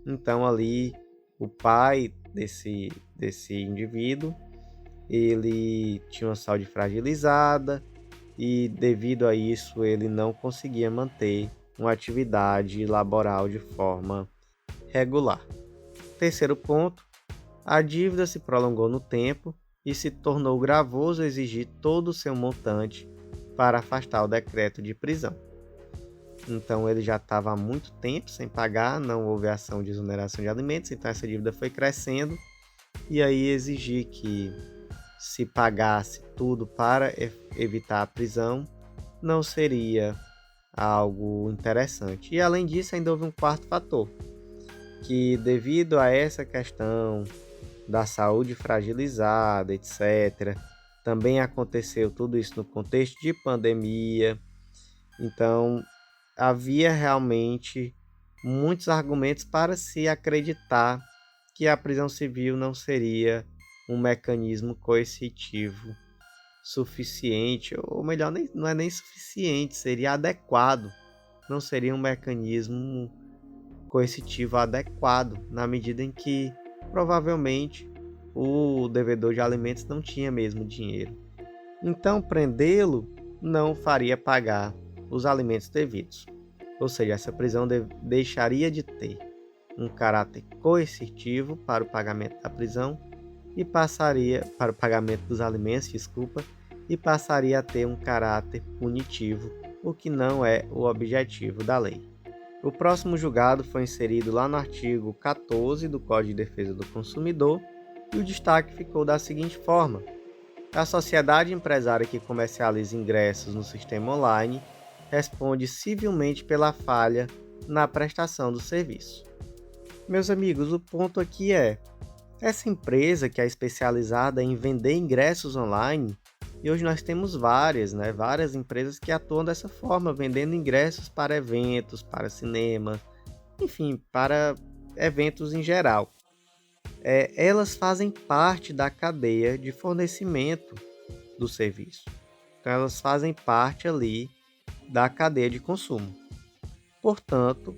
Então ali o pai desse indivíduo, ele tinha uma saúde fragilizada e devido a isso ele não conseguia manter uma atividade laboral de forma regular. Terceiro ponto, a dívida se prolongou no tempo e se tornou gravoso exigir todo o seu montante para afastar o decreto de prisão. Então ele já estava há muito tempo sem pagar, não houve ação de exoneração de alimentos, então essa dívida foi crescendo e aí exigir que se pagasse tudo para evitar a prisão não seria algo interessante. E além disso ainda houve um quarto fator, que devido a essa questão da saúde fragilizada, etc., também aconteceu tudo isso no contexto de pandemia, então havia realmente muitos argumentos para se acreditar que a prisão civil não seria um mecanismo coercitivo suficiente, ou melhor, não é nem suficiente, seria adequado, não seria um mecanismo coercitivo adequado, na medida em que provavelmente o devedor de alimentos não tinha mesmo dinheiro. Então, prendê-lo não faria pagar os alimentos devidos. Ou seja, essa prisão deixaria de ter um caráter coercitivo para o pagamento da prisão e passaria para o pagamento dos alimentos, e passaria a ter um caráter punitivo o que não é o objetivo da lei. O próximo julgado foi inserido lá no artigo 14 do Código de Defesa do Consumidor e o destaque ficou da seguinte forma: a sociedade empresária que comercializa ingressos no sistema online responde civilmente pela falha na prestação do serviço. Meus amigos, o ponto aqui é: essa empresa que é especializada em vender ingressos online, e hoje nós temos várias empresas que atuam dessa forma, vendendo ingressos para eventos, para cinema, enfim, para eventos em geral. Elas fazem parte da cadeia de fornecimento do serviço. Então, elas fazem parte ali da cadeia de consumo. Portanto,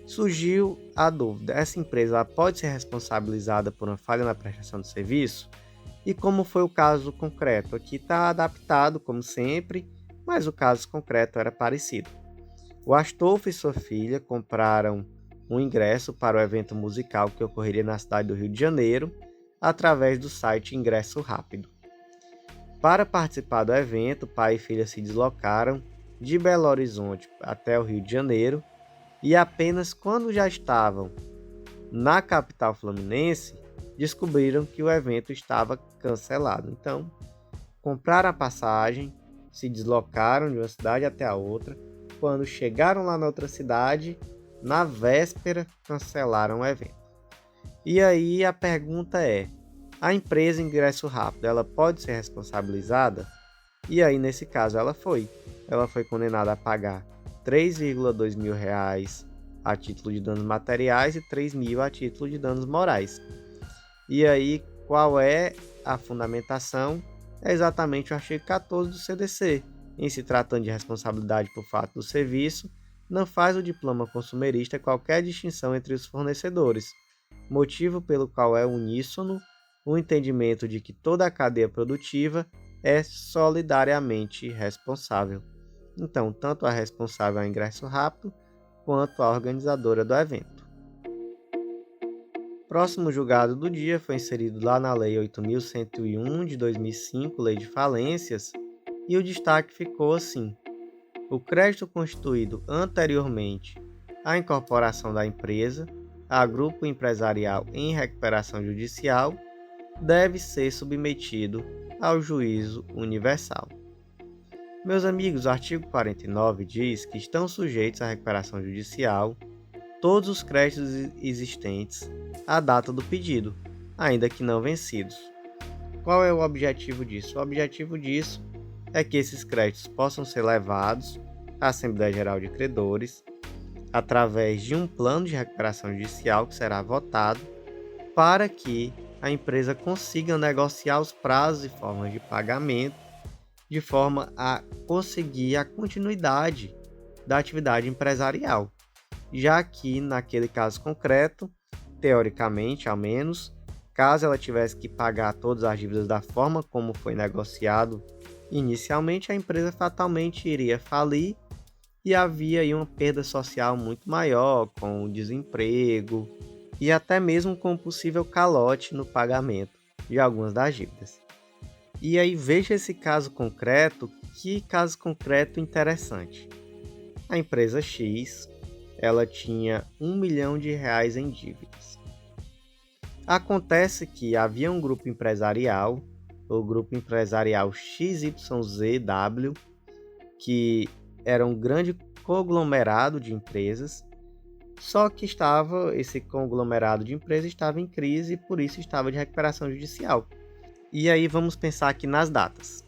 surgiu a dúvida: essa empresa ela pode ser responsabilizada por uma falha na prestação do serviço? E como foi o caso concreto? Aqui está adaptado, como sempre, mas o caso concreto era parecido. O Astolfo e sua filha compraram um ingresso para o evento musical que ocorreria na cidade do Rio de Janeiro, através do site Ingresso Rápido. Para participar do evento, pai e filha se deslocaram de Belo Horizonte até o Rio de Janeiro, e apenas quando já estavam na capital fluminense, descobriram que o evento estava cancelado. Então, compraram a passagem, se deslocaram de uma cidade até a outra. Quando chegaram lá na outra cidade, na véspera, cancelaram o evento. E aí a pergunta é: a empresa Ingresso Rápido, ela pode ser responsabilizada? E aí, nesse caso, ela foi condenada a pagar R$3,2 mil a título de danos materiais e R$3.000 a título de danos morais. E aí, qual é a fundamentação? É exatamente o artigo 14 do CDC. Em se tratando de responsabilidade por fato do serviço, não faz o diploma consumerista qualquer distinção entre os fornecedores, motivo pelo qual é uníssono o entendimento de que toda a cadeia produtiva é solidariamente responsável. Então, tanto a responsável ao ingresso rápido, quanto a organizadora do evento. Próximo julgado do dia foi inserido lá na Lei 8.101 de 2005, Lei de Falências, e o destaque ficou assim: o crédito constituído anteriormente à incorporação da empresa a grupo empresarial em recuperação judicial deve ser submetido ao juízo universal. Meus amigos, o artigo 49 diz que estão sujeitos à recuperação judicial todos os créditos existentes à data do pedido, ainda que não vencidos. Qual é o objetivo disso? O objetivo disso é que esses créditos possam ser levados à Assembleia Geral de Credores através de um plano de recuperação judicial que será votado para que a empresa consiga negociar os prazos e formas de pagamento de forma a conseguir a continuidade da atividade empresarial, já que naquele caso concreto, teoricamente ao menos, caso ela tivesse que pagar todas as dívidas da forma como foi negociado inicialmente, a empresa fatalmente iria falir e havia aí uma perda social muito maior, com o desemprego e até mesmo com um possível calote no pagamento de algumas das dívidas. E aí veja esse caso concreto, que caso concreto interessante. A empresa X, ela tinha R$1 milhão em dívidas. Acontece que havia um grupo empresarial, o grupo empresarial XYZW, que era um grande conglomerado de empresas, só que esse conglomerado de empresas estava em crise e por isso estava de recuperação judicial. E aí vamos pensar aqui nas datas.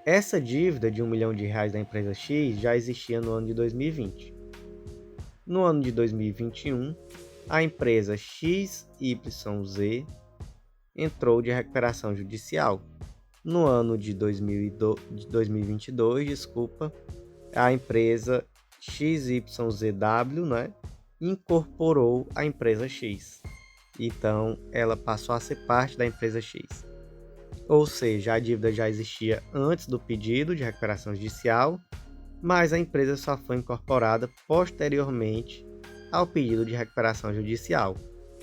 Essa dívida de R$1 milhão da empresa X já existia no ano de 2020. No ano de 2021, a empresa XYZ entrou de recuperação judicial. No ano de 2022, a empresa XYZW, incorporou a empresa X. Então, ela passou a ser parte da empresa X. Ou seja, a dívida já existia antes do pedido de recuperação judicial, mas a empresa só foi incorporada posteriormente ao pedido de recuperação judicial.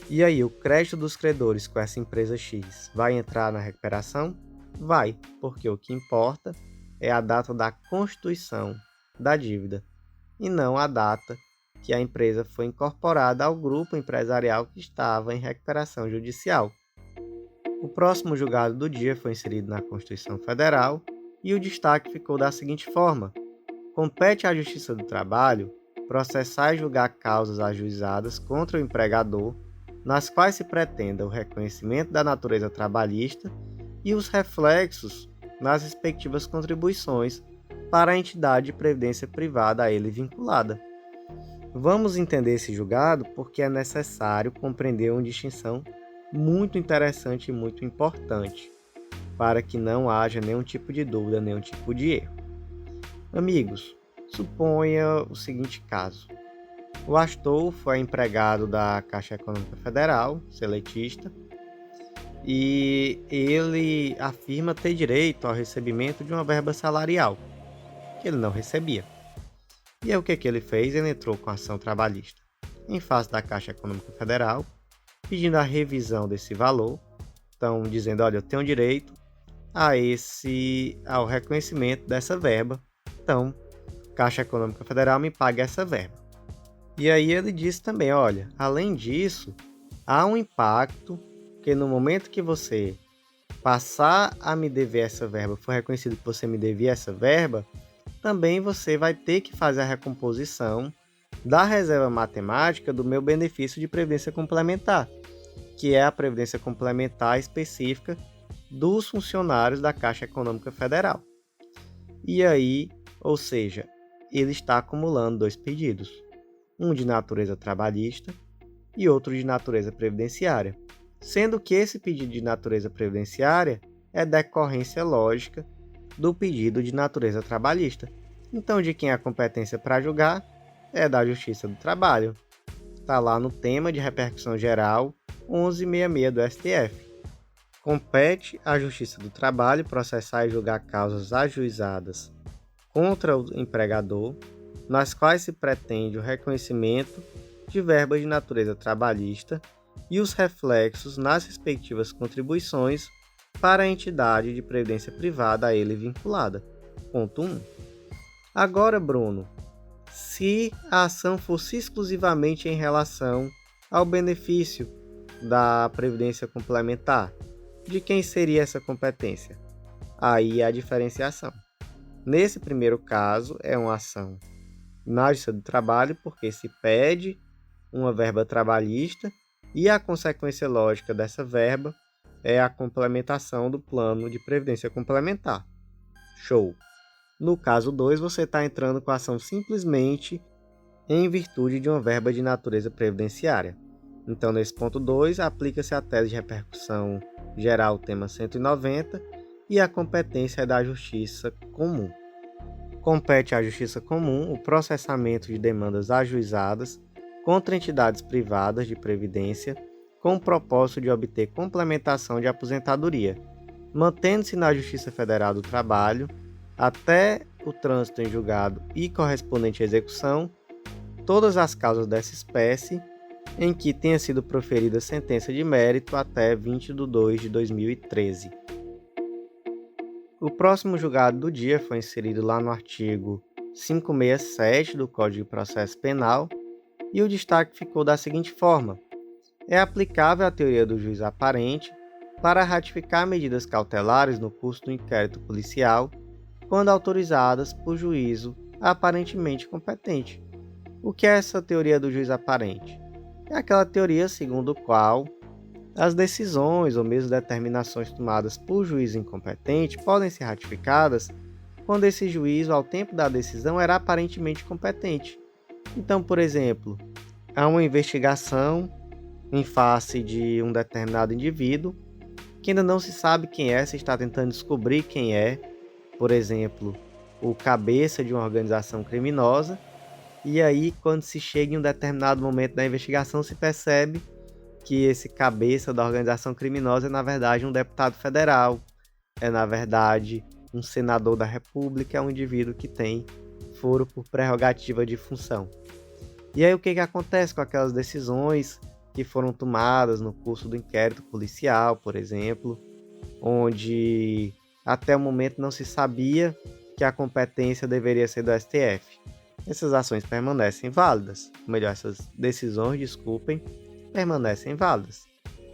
E aí, o crédito dos credores com essa empresa X vai entrar na recuperação? Vai, porque o que importa é a data da constituição da dívida, e não a data que a empresa foi incorporada ao grupo empresarial que estava em recuperação judicial. O próximo julgado do dia foi inserido na Constituição Federal e o destaque ficou da seguinte forma: compete à Justiça do Trabalho processar e julgar causas ajuizadas contra o empregador, nas quais se pretenda o reconhecimento da natureza trabalhista e os reflexos nas respectivas contribuições para a entidade de previdência privada a ele vinculada. Vamos entender esse julgado porque é necessário compreender uma distinção muito interessante e muito importante, para que não haja nenhum tipo de dúvida, nenhum tipo de erro. Amigos, suponha o seguinte caso: o Astolfo é empregado da Caixa Econômica Federal, seletista, e ele afirma ter direito ao recebimento de uma verba salarial, que ele não recebia. E aí o que ele fez? Ele entrou com ação trabalhista em face da Caixa Econômica Federal, pedindo a revisão desse valor, então dizendo, olha, eu tenho direito ao reconhecimento dessa verba, então Caixa Econômica Federal me paga essa verba. E aí ele disse também, olha, além disso, há um impacto que no momento que você passar a me dever essa verba, for reconhecido que você me devia essa verba, também você vai ter que fazer a recomposição da reserva matemática do meu benefício de previdência complementar, que é a previdência complementar específica dos funcionários da Caixa Econômica Federal. E aí, ou seja, ele está acumulando dois pedidos, um de natureza trabalhista e outro de natureza previdenciária, sendo que esse pedido de natureza previdenciária é decorrência lógica do pedido de natureza trabalhista. Então, de quem é a competência para julgar é da Justiça do Trabalho. Está lá no tema de repercussão geral 1166 do STF. Compete à Justiça do Trabalho processar e julgar causas ajuizadas contra o empregador, nas quais se pretende o reconhecimento de verbas de natureza trabalhista e os reflexos nas respectivas contribuições para a entidade de previdência privada a ele vinculada. Ponto 1. Agora, Bruno, se a ação fosse exclusivamente em relação ao benefício da previdência complementar, de quem seria essa competência? Aí é a diferenciação. Nesse primeiro caso, é uma ação na Justiça do Trabalho, porque se pede uma verba trabalhista e a consequência lógica dessa verba é a complementação do plano de previdência complementar. Show! No caso 2, você está entrando com a ação simplesmente em virtude de uma verba de natureza previdenciária. Então, nesse ponto 2, aplica-se a tese de repercussão geral, tema 190, e a competência é da Justiça Comum. Compete à Justiça Comum o processamento de demandas ajuizadas contra entidades privadas de previdência com o propósito de obter complementação de aposentadoria, mantendo-se na Justiça Federal do Trabalho, até o trânsito em julgado e correspondente execução, todas as causas dessa espécie em que tenha sido proferida sentença de mérito até 20 de 2 de 2013. O próximo julgado do dia foi inserido lá no artigo 567 do Código de Processo Penal e o destaque ficou da seguinte forma: é aplicável a teoria do juiz aparente para ratificar medidas cautelares no curso do inquérito policial quando autorizadas por juízo aparentemente competente. O que é essa teoria do juiz aparente? É aquela teoria segundo a qual as decisões ou mesmo determinações tomadas por juiz incompetente podem ser ratificadas quando esse juiz, ao tempo da decisão, era aparentemente competente. Então, por exemplo, há uma investigação em face de um determinado indivíduo que ainda não se sabe quem é, se está tentando descobrir quem é, por exemplo, o cabeça de uma organização criminosa, e aí quando se chega em um determinado momento da investigação se percebe que esse cabeça da organização criminosa é na verdade um deputado federal, é na verdade um senador da República, é um indivíduo que tem foro por prerrogativa de função. E aí o que acontece com aquelas decisões que foram tomadas no curso do inquérito policial, por exemplo, onde até o momento não se sabia que a competência deveria ser do STF. Essas ações permanecem válidas, ou melhor, essas decisões, permanecem válidas,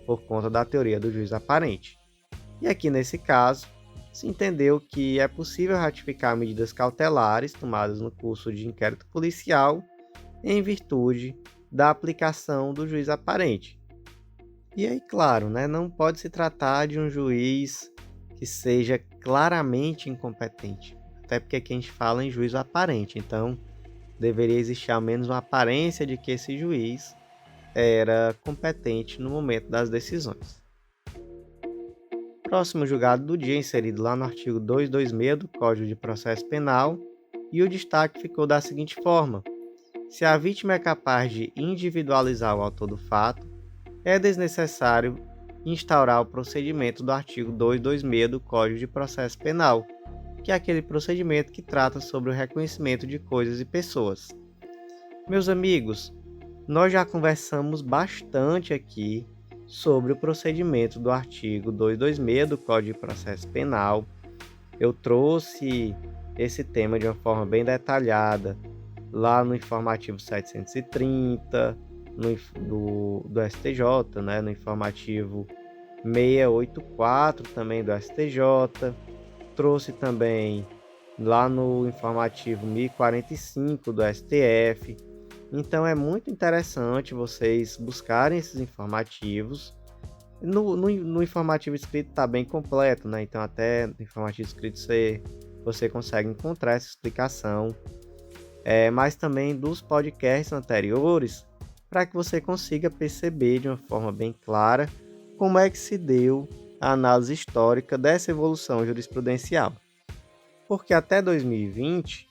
por conta da teoria do juiz aparente. E aqui nesse caso, se entendeu que é possível ratificar medidas cautelares tomadas no curso de inquérito policial em virtude da aplicação do juiz aparente. E aí, claro, não pode se tratar de um juiz que seja claramente incompetente, até porque aqui a gente fala em juízo aparente, então deveria existir ao menos uma aparência de que esse juiz era competente no momento das decisões. Próximo julgado do dia, inserido lá no artigo 226 do Código de Processo Penal, e o destaque ficou da seguinte forma: se a vítima é capaz de individualizar o autor do fato, é desnecessário instaurar o procedimento do artigo 226 do Código de Processo Penal, que é aquele procedimento que trata sobre o reconhecimento de coisas e pessoas. Meus amigos, nós já conversamos bastante aqui sobre o procedimento do artigo 226 do Código de Processo Penal. Eu trouxe esse tema de uma forma bem detalhada lá no informativo 730 do STJ, no informativo 684 também do STJ. Trouxe também lá no informativo 1045 do STF. Então é muito interessante vocês buscarem esses informativos. No informativo escrito está bem completo, então até no informativo escrito você consegue encontrar essa explicação. Mas também dos podcasts anteriores, para que você consiga perceber de uma forma bem clara como é que se deu a análise histórica dessa evolução jurisprudencial. Porque até 2020,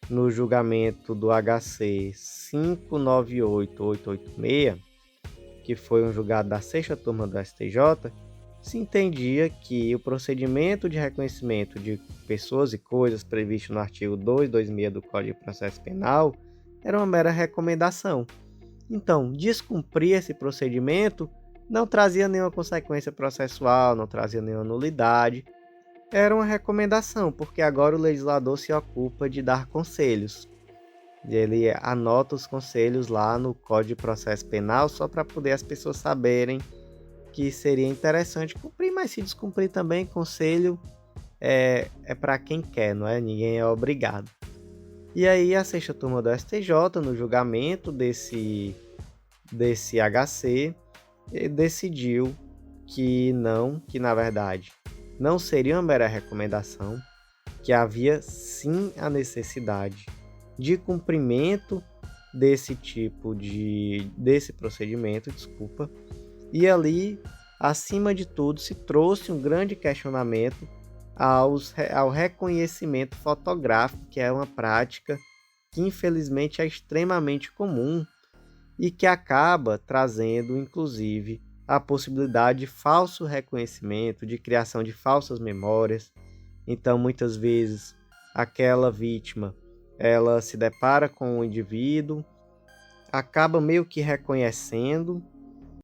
no julgamento do HC 598886, que foi um julgado da 6ª turma do STJ, se entendia que o procedimento de reconhecimento de pessoas e coisas previsto no artigo 226 do Código de Processo Penal era uma mera recomendação. Então, descumprir esse procedimento não trazia nenhuma consequência processual, não trazia nenhuma nulidade. Era uma recomendação, porque agora o legislador se ocupa de dar conselhos. Ele anota os conselhos lá no Código de Processo Penal só para poder as pessoas saberem que seria interessante cumprir, mas se descumprir também, conselho é para quem quer, não é? Ninguém é obrigado. E aí a 6ª turma do STJ, no julgamento desse HC, decidiu que na verdade não seria uma mera recomendação, que havia sim a necessidade de cumprimento desse procedimento, e ali, acima de tudo, se trouxe um grande questionamento ao reconhecimento fotográfico, que é uma prática que infelizmente é extremamente comum e que acaba trazendo, inclusive, a possibilidade de falso reconhecimento, de criação de falsas memórias. Então, muitas vezes, aquela vítima, ela se depara com um indivíduo, acaba meio que reconhecendo,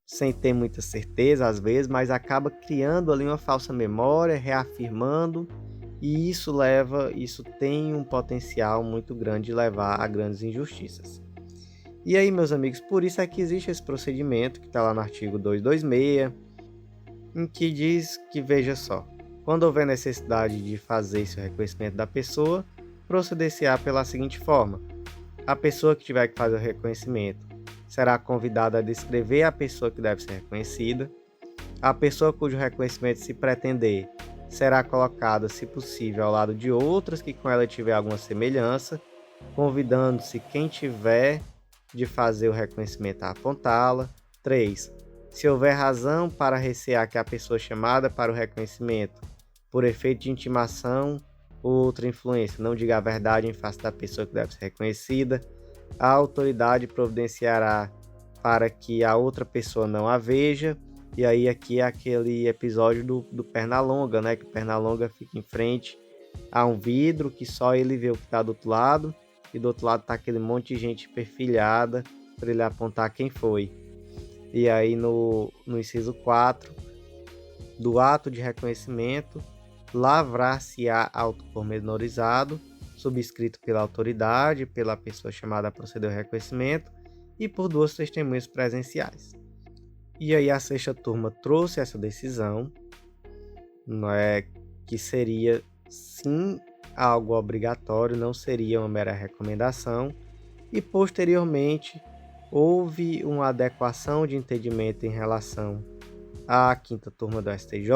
sem ter muita certeza às vezes, mas acaba criando ali uma falsa memória, reafirmando, e isso tem um potencial muito grande de levar a grandes injustiças. E aí, meus amigos, por isso é que existe esse procedimento que está lá no artigo 226, em que diz que, veja só, quando houver necessidade de fazer esse reconhecimento da pessoa, proceder-se-á pela seguinte forma: a pessoa que tiver que fazer o reconhecimento será convidada a descrever a pessoa que deve ser reconhecida. A pessoa cujo reconhecimento se pretender será colocada, se possível, ao lado de outras que com ela tiver alguma semelhança, convidando-se quem tiver de fazer o reconhecimento a apontá-la. 3. Se houver razão para recear que a pessoa chamada para o reconhecimento, por efeito de intimação ou outra influência, não diga a verdade em face da pessoa que deve ser reconhecida, a autoridade providenciará para que a outra pessoa não a veja. E aí aqui é aquele episódio do Pernalonga, que o Pernalonga fica em frente a um vidro que só ele vê o que está do outro lado, e do outro lado está aquele monte de gente perfilhada para ele apontar quem foi. E aí no inciso 4 do ato de reconhecimento, lavrar-se-á auto pormenorizado, subscrito pela autoridade, pela pessoa chamada a proceder ao reconhecimento e por 2 testemunhas presenciais. E aí a sexta turma trouxe essa decisão, não é, que seria sim algo obrigatório, não seria uma mera recomendação, e posteriormente houve uma adequação de entendimento em relação à quinta turma do STJ.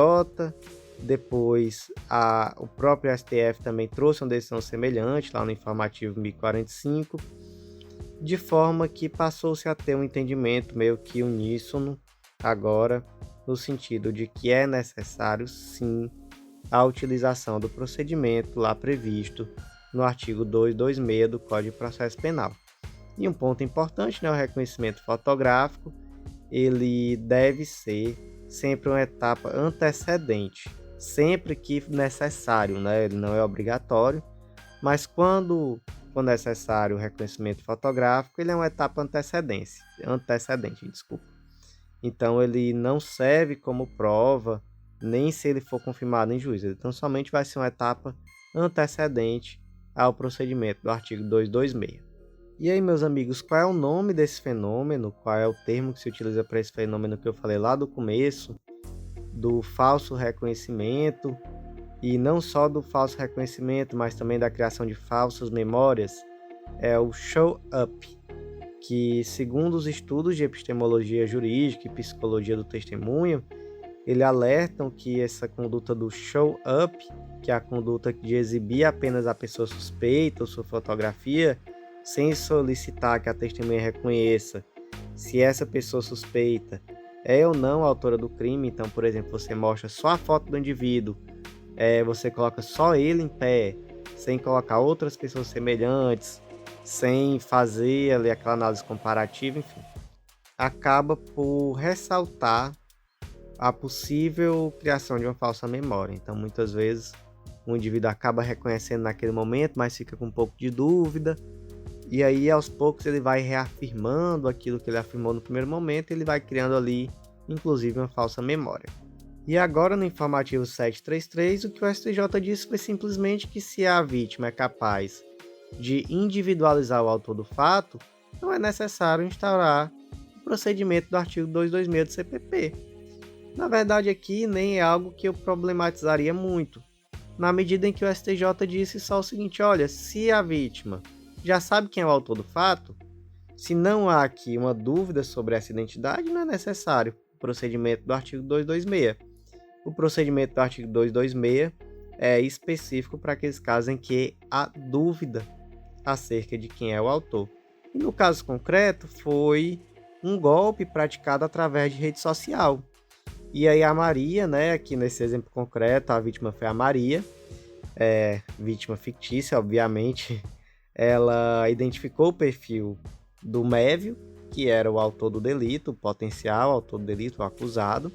Depois o próprio STF também trouxe uma decisão semelhante lá no informativo 1045, de forma que passou-se a ter um entendimento meio que uníssono agora, no sentido de que é necessário sim a utilização do procedimento lá previsto no artigo 226 do Código de Processo Penal. E um ponto importante, né, o reconhecimento fotográfico, ele deve ser sempre uma etapa antecedente, sempre que necessário, né? Ele não é obrigatório, mas quando for necessário o reconhecimento fotográfico, ele é uma etapa antecedente, Então ele não serve como prova, nem se ele for confirmado em juízo. Então somente vai ser uma etapa antecedente ao procedimento do artigo 226. E aí, meus amigos, qual é o nome desse fenômeno? Qual é o termo que se utiliza para esse fenômeno que eu falei lá do começo, do falso reconhecimento, e não só do falso reconhecimento, mas também da criação de falsas memórias? É o show-up, que, segundo os estudos de epistemologia jurídica e psicologia do testemunho, eles alertam que essa conduta do show-up, que é a conduta de exibir apenas a pessoa suspeita ou sua fotografia, sem solicitar que a testemunha reconheça se essa pessoa suspeita é ou não a autora do crime. Então, por exemplo, você mostra só a foto do indivíduo, você coloca só ele em pé, sem colocar outras pessoas semelhantes, sem fazer ali aquela análise comparativa, enfim, acaba por ressaltar a possível criação de uma falsa memória. Então, muitas vezes, o indivíduo acaba reconhecendo naquele momento, mas fica com um pouco de dúvida, e aí, aos poucos, ele vai reafirmando aquilo que ele afirmou no primeiro momento, ele vai criando ali, inclusive, uma falsa memória. E agora, no informativo 733, o que o STJ disse foi simplesmente que se a vítima é capaz de individualizar o autor do fato, não é necessário instaurar o procedimento do artigo 226 do CPP. Na verdade, aqui nem é algo que eu problematizaria muito, na medida em que o STJ disse só o seguinte: olha, se a vítima já sabe quem é o autor do fato, se não há aqui uma dúvida sobre essa identidade, não é necessário o procedimento do artigo 226. O procedimento do artigo 226 é específico para aqueles casos em que há dúvida acerca de quem é o autor. E no caso concreto, foi um golpe praticado através de rede social. E aí a Maria, né, aqui nesse exemplo concreto, a vítima foi a Maria, vítima fictícia, obviamente. Ela identificou o perfil do Mévio, que era o autor do delito, o potencial autor do delito, o acusado,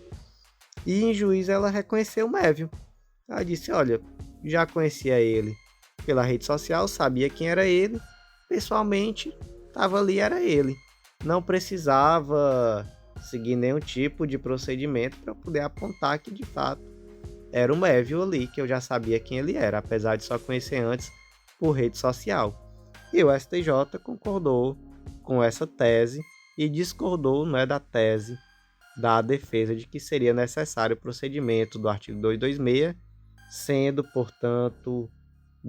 e em juízo ela reconheceu o Mévio. Ela disse: olha, já conhecia ele pela rede social, sabia quem era ele, pessoalmente estava ali, era ele. Não precisava seguir nenhum tipo de procedimento para poder apontar que de fato era o Mévio ali, que eu já sabia quem ele era, apesar de só conhecer antes por rede social. E o STJ concordou com essa tese e discordou, né, da tese da defesa de que seria necessário o procedimento do artigo 226, sendo, portanto,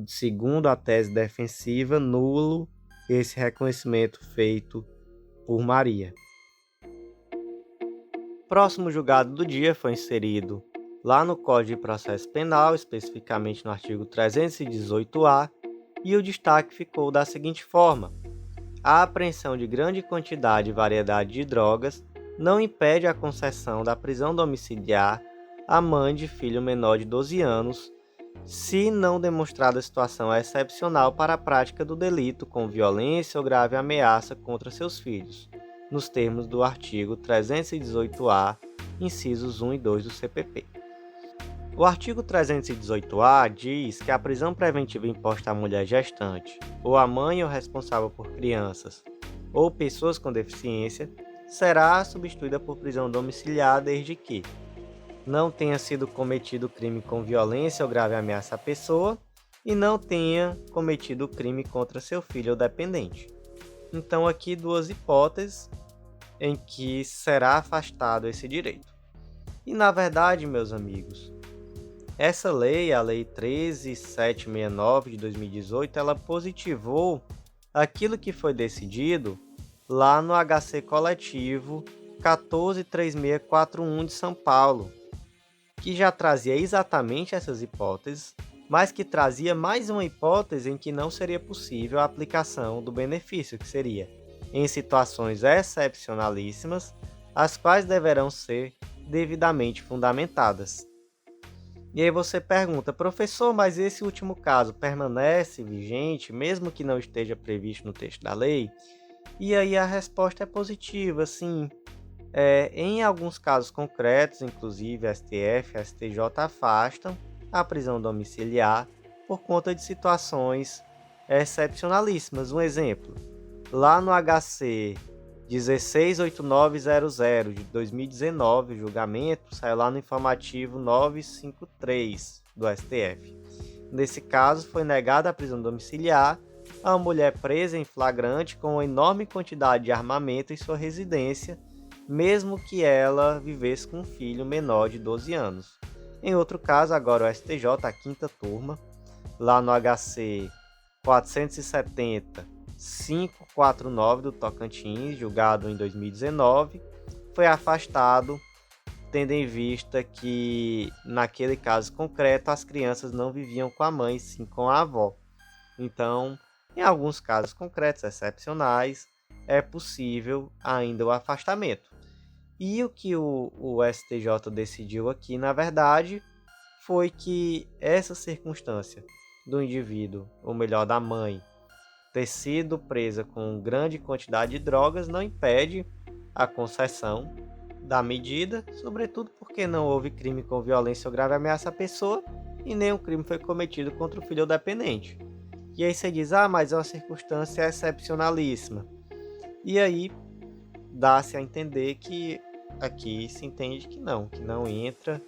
segundo a tese defensiva, nulo esse reconhecimento feito por Maria. Próximo julgado do dia foi inserido lá no Código de Processo Penal, especificamente no artigo 318-A, e o destaque ficou da seguinte forma: a apreensão de grande quantidade e variedade de drogas não impede a concessão da prisão domiciliar à mãe de filho menor de 12 anos, se não demonstrada a situação excepcional para a prática do delito com violência ou grave ameaça contra seus filhos, nos termos do artigo 318-A, incisos 1 e 2 do CPP. O artigo 318-A diz que a prisão preventiva imposta à mulher gestante, ou à mãe ou responsável por crianças, ou pessoas com deficiência, será substituída por prisão domiciliar desde que: não tenha sido cometido crime com violência ou grave ameaça à pessoa e não tenha cometido crime contra seu filho ou dependente. Então, aqui duas hipóteses em que será afastado esse direito. E, na verdade, meus amigos, essa lei, a Lei 13.769 de 2018, ela positivou aquilo que foi decidido lá no HC coletivo 143641 de São Paulo, que já trazia exatamente essas hipóteses, mas que trazia mais uma hipótese em que não seria possível a aplicação do benefício, que seria em situações excepcionalíssimas, as quais deverão ser devidamente fundamentadas. E aí você pergunta, professor, mas esse último caso permanece vigente, mesmo que não esteja previsto no texto da lei? E aí a resposta é positiva, sim. Em alguns casos concretos, inclusive STF e STJ afastam a prisão domiciliar por conta de situações excepcionalíssimas. Um exemplo, lá no HC 168900 de 2019, o julgamento saiu lá no informativo 953 do STF. Nesse caso, foi negada a prisão domiciliar a uma mulher presa em flagrante com uma enorme quantidade de armamento em sua residência, mesmo que ela vivesse com um filho menor de 12 anos. Em outro caso, agora o STJ, a quinta turma, lá no HC 470-549 do Tocantins, julgado em 2019, foi afastado, tendo em vista que, naquele caso concreto, as crianças não viviam com a mãe, sim com a avó. Então, em alguns casos concretos, excepcionais, é possível ainda o afastamento. E o que o STJ decidiu aqui, na verdade, foi que essa circunstância do indivíduo, ou melhor, da mãe, ter sido presa com grande quantidade de drogas não impede a concessão da medida, sobretudo porque não houve crime com violência ou grave ameaça à pessoa e nenhum crime foi cometido contra o filho ou dependente. E aí você diz, mas é uma circunstância excepcionalíssima. E aí dá-se a entender que aqui se entende que não entra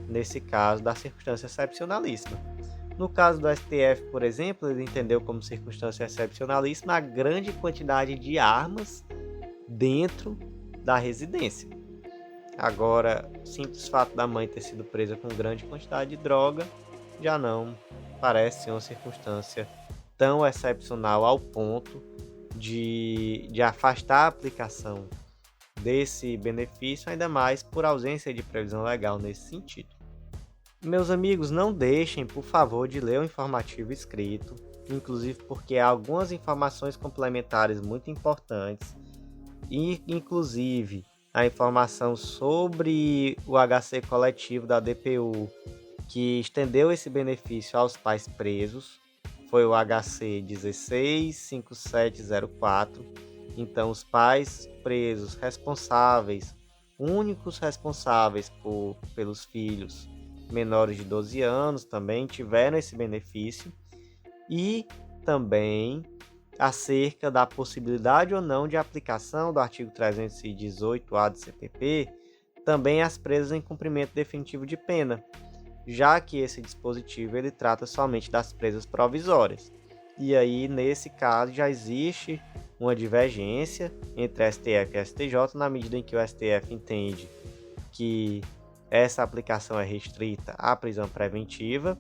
nesse caso da circunstância excepcionalíssima. No caso do STF, por exemplo, ele entendeu como circunstância excepcionalíssima a grande quantidade de armas dentro da residência. Agora, o simples fato da mãe ter sido presa com grande quantidade de droga já não parece ser uma circunstância tão excepcional ao ponto de afastar a aplicação desse benefício, ainda mais por ausência de previsão legal nesse sentido. Meus amigos, não deixem, por favor, de ler o informativo escrito, inclusive porque há algumas informações complementares muito importantes, e inclusive a informação sobre o HC coletivo da DPU, que estendeu esse benefício aos pais presos, foi o HC 165704. Então, os pais presos responsáveis, únicos responsáveis pelos filhos menores de 12 anos, também tiveram esse benefício. E também acerca da possibilidade ou não de aplicação do artigo 318-A do CPP, também às presas em cumprimento definitivo de pena, já que esse dispositivo ele trata somente das presas provisórias. E aí, nesse caso, já existe uma divergência entre STF e STJ, na medida em que o STF entende que essa aplicação é restrita à prisão preventiva,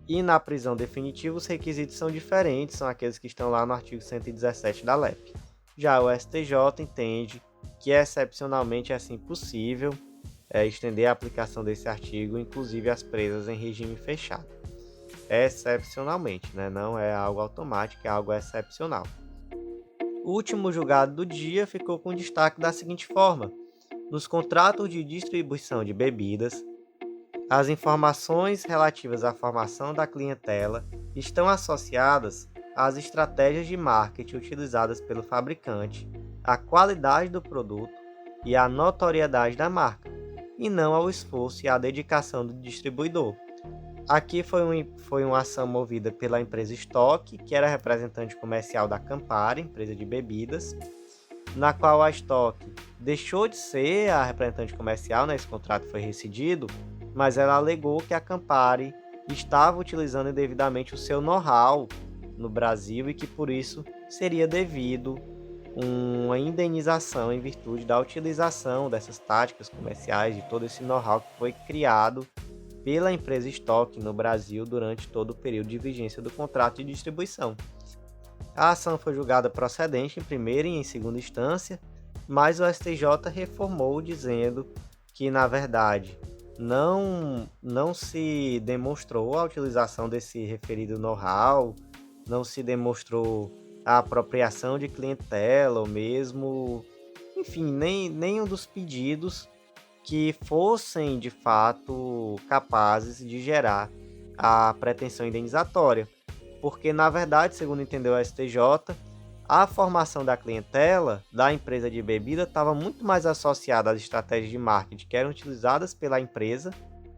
e na prisão definitiva os requisitos são diferentes, são aqueles que estão lá no artigo 117 da LEP. Já o STJ entende que excepcionalmente é assim possível estender a aplicação desse artigo, inclusive às presas em regime fechado. Excepcionalmente, não é algo automático, é algo excepcional. O último julgado do dia ficou com destaque da seguinte forma: nos contratos de distribuição de bebidas, as informações relativas à formação da clientela estão associadas às estratégias de marketing utilizadas pelo fabricante, à qualidade do produto e à notoriedade da marca, e não ao esforço e à dedicação do distribuidor. Aqui foi uma ação movida pela empresa Stock, que era representante comercial da Campari, empresa de bebidas. na qual a Stock deixou de ser a representante comercial, né? Esse contrato foi rescindido, mas ela alegou que a Campari estava utilizando indevidamente o seu know-how no Brasil e que por isso seria devido uma indenização em virtude da utilização dessas táticas comerciais, de todo esse know-how que foi criado pela empresa Stock no Brasil durante todo o período de vigência do contrato de distribuição. A ação foi julgada procedente em primeira e em segunda instância, mas o STJ reformou dizendo que, na verdade, não se demonstrou a utilização desse referido know-how, não se demonstrou a apropriação de clientela ou mesmo, enfim, nenhum dos pedidos que fossem de fato capazes de gerar a pretensão indenizatória. Porque, na verdade, segundo entendeu o STJ, a formação da clientela da empresa de bebida estava muito mais associada às estratégias de marketing que eram utilizadas pela empresa,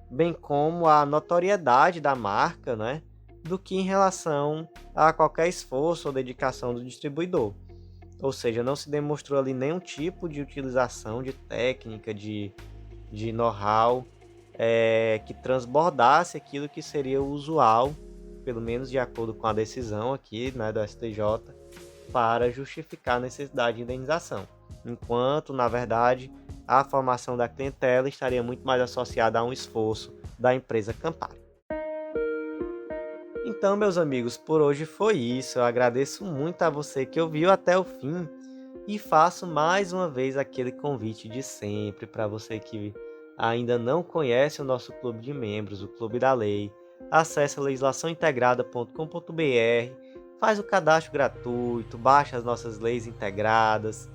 bem como a notoriedade da marca, né, do que em relação a qualquer esforço ou dedicação do distribuidor. Ou seja, não se demonstrou ali nenhum tipo de utilização de técnica, de know-how que transbordasse aquilo que seria o usual, pelo menos de acordo com a decisão aqui, né, do STJ, para justificar a necessidade de indenização. Enquanto, na verdade, a formação da clientela estaria muito mais associada a um esforço da empresa Campari. Então, meus amigos, por hoje foi isso. Eu agradeço muito a você que ouviu até o fim e faço mais uma vez aquele convite de sempre para você que ainda não conhece o nosso clube de membros, o Clube da Lei. Acesse legislaçãointegrada.com.br, faz o cadastro gratuito, baixa as nossas leis integradas,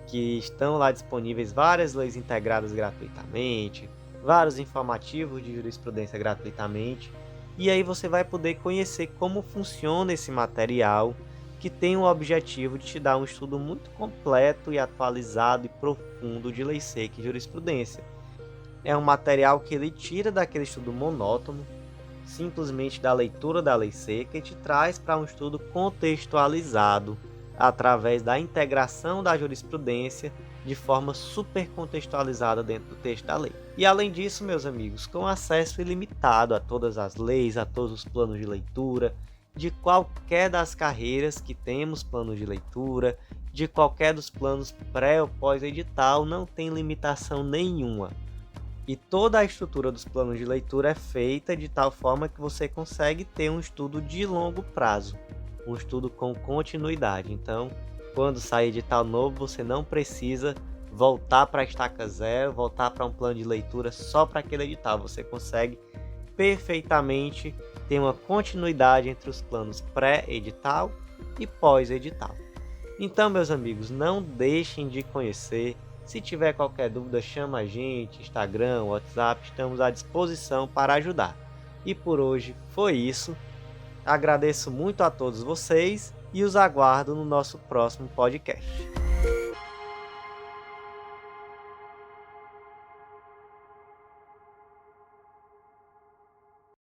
que estão lá disponíveis várias leis integradas gratuitamente, vários informativos de jurisprudência gratuitamente. E aí você vai poder conhecer como funciona esse material, que tem o objetivo de te dar um estudo muito completo e atualizado e profundo de lei seca e jurisprudência. É um material que ele tira daquele estudo monótono, simplesmente da leitura da lei seca, e te traz para um estudo contextualizado, através da integração da jurisprudência de forma super contextualizada dentro do texto da lei. E além disso, meus amigos, com acesso ilimitado a todas as leis, a todos os planos de leitura, de qualquer das carreiras que temos plano de leitura, de qualquer dos planos pré ou pós-edital, não tem limitação nenhuma. E toda a estrutura dos planos de leitura é feita de tal forma que você consegue ter um estudo de longo prazo, um estudo com continuidade. Então, quando sair edital novo, você não precisa voltar para a estaca zero, voltar para um plano de leitura só para aquele edital. Você consegue perfeitamente ter uma continuidade entre os planos pré-edital e pós-edital. Então, meus amigos, não deixem de conhecer. Se tiver qualquer dúvida, chama a gente, Instagram, WhatsApp, estamos à disposição para ajudar. E por hoje foi isso. Agradeço muito a todos vocês e os aguardo no nosso próximo podcast.